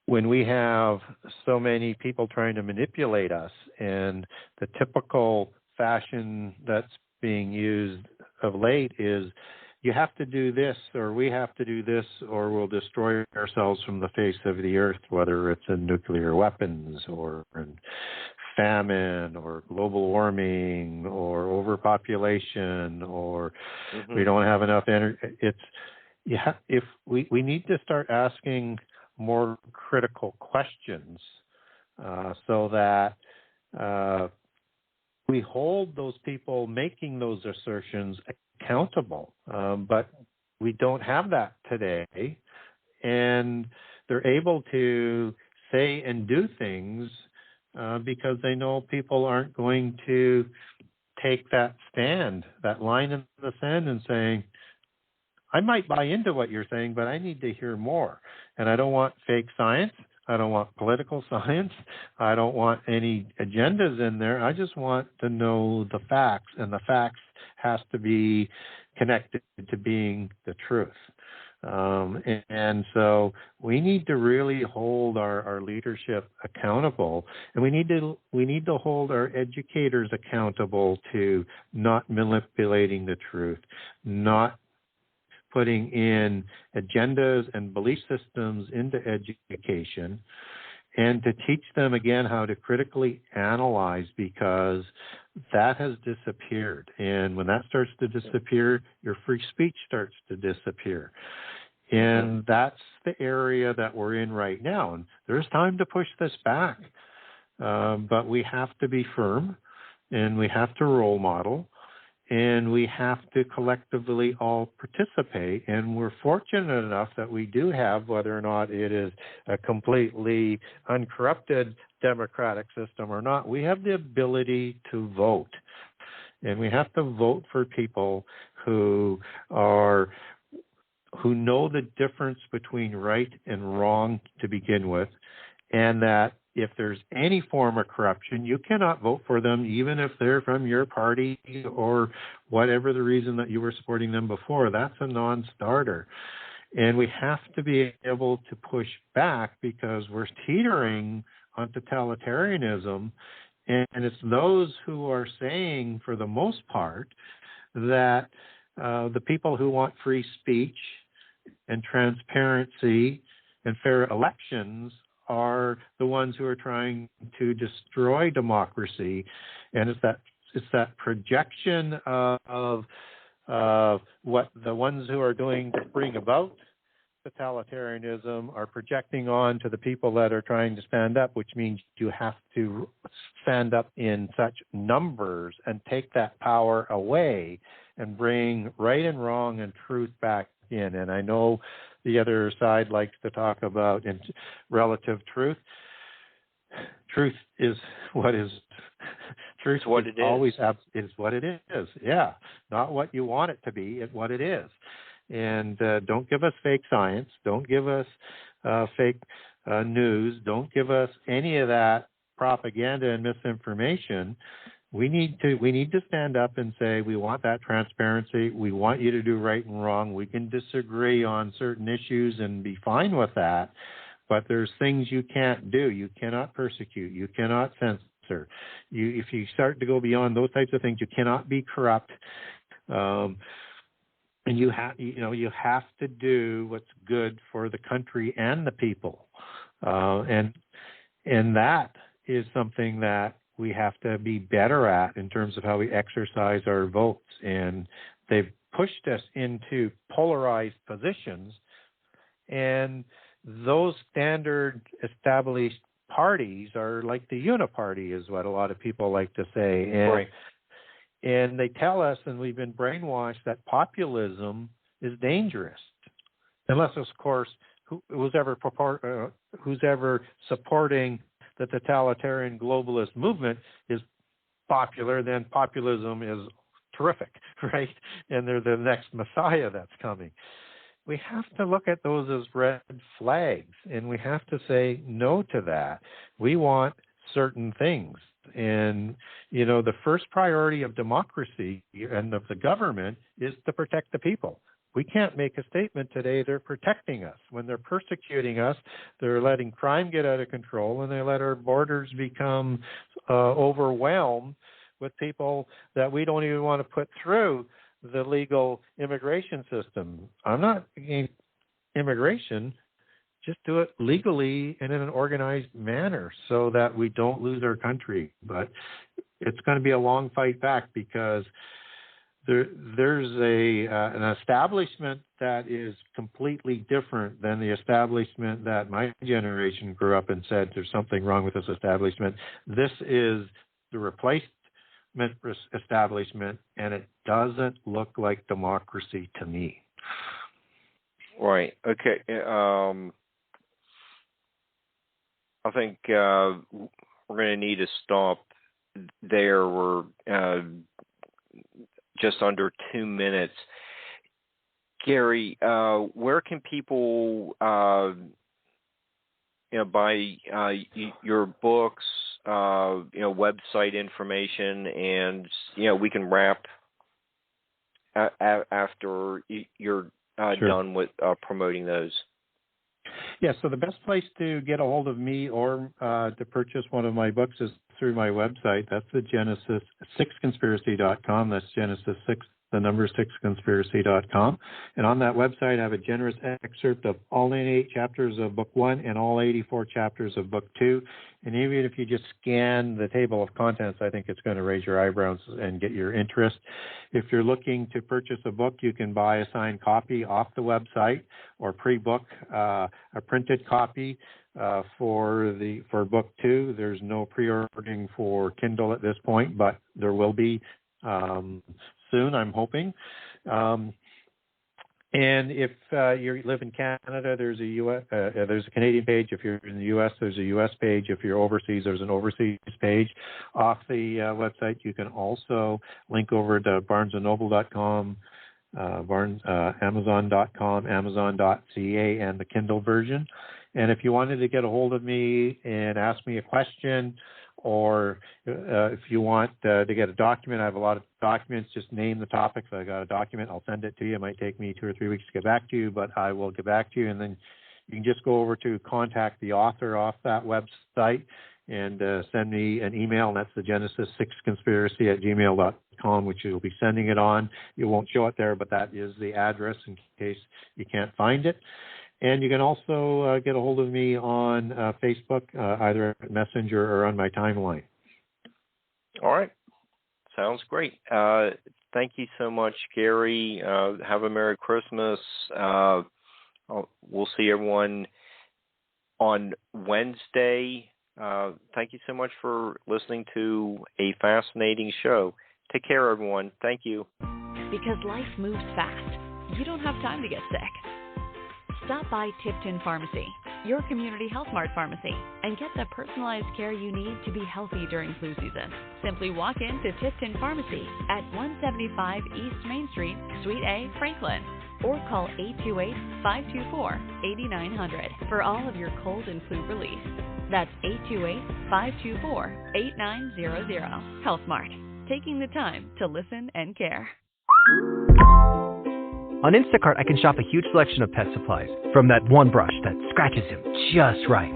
when we have so many people trying to manipulate us, and the typical fashion that's being used of late is, you have to do this, or we have to do this, or we'll destroy ourselves from the face of the earth, whether it's in nuclear weapons or in famine or global warming or overpopulation, or we don't have enough energy. If we need to start asking more critical questions, so that we hold those people making those assertions accountable. But we don't have that today, and they're able to say and do things because they know people aren't going to take that stand, that line in the sand, and saying, I might buy into what you're saying, but I need to hear more. And I don't want fake science. I don't want political science. I don't want any agendas in there. I just want to know the facts, and the facts has to be connected to being the truth. And so we need to really hold our leadership accountable, and we need to hold our educators accountable to not manipulating the truth, not putting in agendas and belief systems into education, and to teach them again how to critically analyze, because that has disappeared. And when that starts to disappear, your free speech starts to disappear. And that's the area that we're in right now. And there's time to push this back. But we have to be firm, and we have to role model, and we have to collectively all participate. And we're fortunate enough that we do have, whether or not it is a completely uncorrupted democratic system or not, we have the ability to vote. And we have to vote for people who know the difference between right and wrong to begin with, and that if there's any form of corruption, you cannot vote for them, even if they're from your party or whatever the reason that you were supporting them before. That's a non-starter. And we have to be able to push back, because we're teetering on totalitarianism. And it's those who are saying, for the most part, that the people who want free speech and transparency and fair elections are the ones who are trying to destroy democracy. And it's that projection of what the ones who are doing to bring about totalitarianism are projecting on to the people that are trying to stand up, which means you have to stand up in such numbers and take that power away and bring right and wrong and truth back in. And I know the other side likes to talk about relative truth. Truth is what is. Truth is what it is. Always is what it is. Yeah, not what you want it to be. It's what it is. And don't give us fake science. Don't give us fake news. Don't give us any of that propaganda and misinformation, we need to stand up and say, we want that transparency. We want you to do right and wrong. We can disagree on certain issues and be fine with that. But there's things you can't do. You cannot persecute. You cannot censor. If you start to go beyond those types of things, you cannot be corrupt. And you have to do what's good for the country and the people. And that is something that we have to be better at in terms of how we exercise our votes. And they've pushed us into polarized positions, and those standard established parties are like the uniparty, is what a lot of people like to say. And, right. And they tell us, and we've been brainwashed, that populism is dangerous, unless, of course, who's ever supporting the totalitarian globalist movement is popular, then populism is terrific, right? And they're the next messiah that's coming. We have to look at those as red flags, and we have to say no to that. We want certain things. And, the first priority of democracy and of the government is to protect the people. We can't make a statement today they're protecting us. When they're persecuting us, they're letting crime get out of control, and they let our borders become overwhelmed with people that we don't even want to put through the legal immigration system. I'm not against immigration. Just do it legally and in an organized manner so that we don't lose our country. But it's going to be a long fight back, because there's an establishment that is completely different than the establishment that my generation grew up and said there's something wrong with this establishment. This is the replacement establishment, and it doesn't look like democracy to me. Right. Okay. I think we're going to need to stop there. We're just under 2 minutes. Gary, where can people buy your books, website information, and we can wrap after you're Sure. done with promoting those? Yeah, so the best place to get a hold of me or to purchase one of my books is through my website. That's the Genesis6conspiracy.com. That's Genesis 6, the number 6conspiracy.com. And on that website, I have a generous excerpt of all 88 chapters of Book 1 and all 84 chapters of Book 2. And even if you just scan the table of contents, I think it's going to raise your eyebrows and get your interest. If you're looking to purchase a book, you can buy a signed copy off the website, or pre-book a printed copy for Book 2. There's no pre-ordering for Kindle at this point, but there will be soon, I'm hoping. And if you live in Canada, there's a Canadian page. If you're in the U.S., there's a U.S. page. If you're overseas, there's an overseas page. Off the website, you can also link over to barnesandnoble.com, Amazon.com, Amazon.ca, and the Kindle version. And if you wanted to get a hold of me and ask me a question, or if you want to get a document, I have a lot of documents. Just name the topics. I got a document. I'll send it to you. It might take me 2 or 3 weeks to get back to you, but I will get back to you. And then you can just go over to contact the author off that website and send me an email. And that's the Genesis6conspiracy@gmail.com, which you'll be sending it on. You won't show it there, but that is the address in case you can't find it. And you can also get a hold of me on Facebook, either at Messenger or on my timeline. All right. Sounds great. Thank you so much, Gary. Have a Merry Christmas. We'll see everyone on Wednesday. Thank you so much for listening to a fascinating show. Take care, everyone. Thank you. Because life moves fast, you don't have time to get sick. Stop by Tipton Pharmacy, your community Health Mart pharmacy, and get the personalized care you need to be healthy during flu season. Simply walk into Tipton Pharmacy at 175 East Main Street, Suite A, Franklin, or call 828-524-8900 for all of your cold and flu relief. That's 828-524-8900. HealthMart, taking the time to listen and care. On Instacart, I can shop a huge selection of pet supplies, from that one brush that scratches him just right,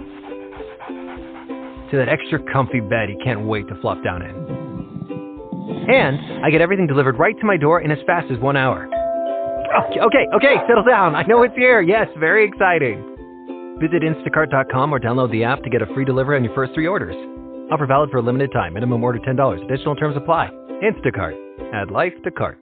to that extra comfy bed he can't wait to flop down in. And I get everything delivered right to my door in as fast as 1 hour. Okay, settle down. I know it's here. Yes, very exciting. Visit instacart.com or download the app to get a free delivery on your first 3 orders. Offer valid for a limited time. Minimum order $10. Additional terms apply. Instacart. Add life to cart.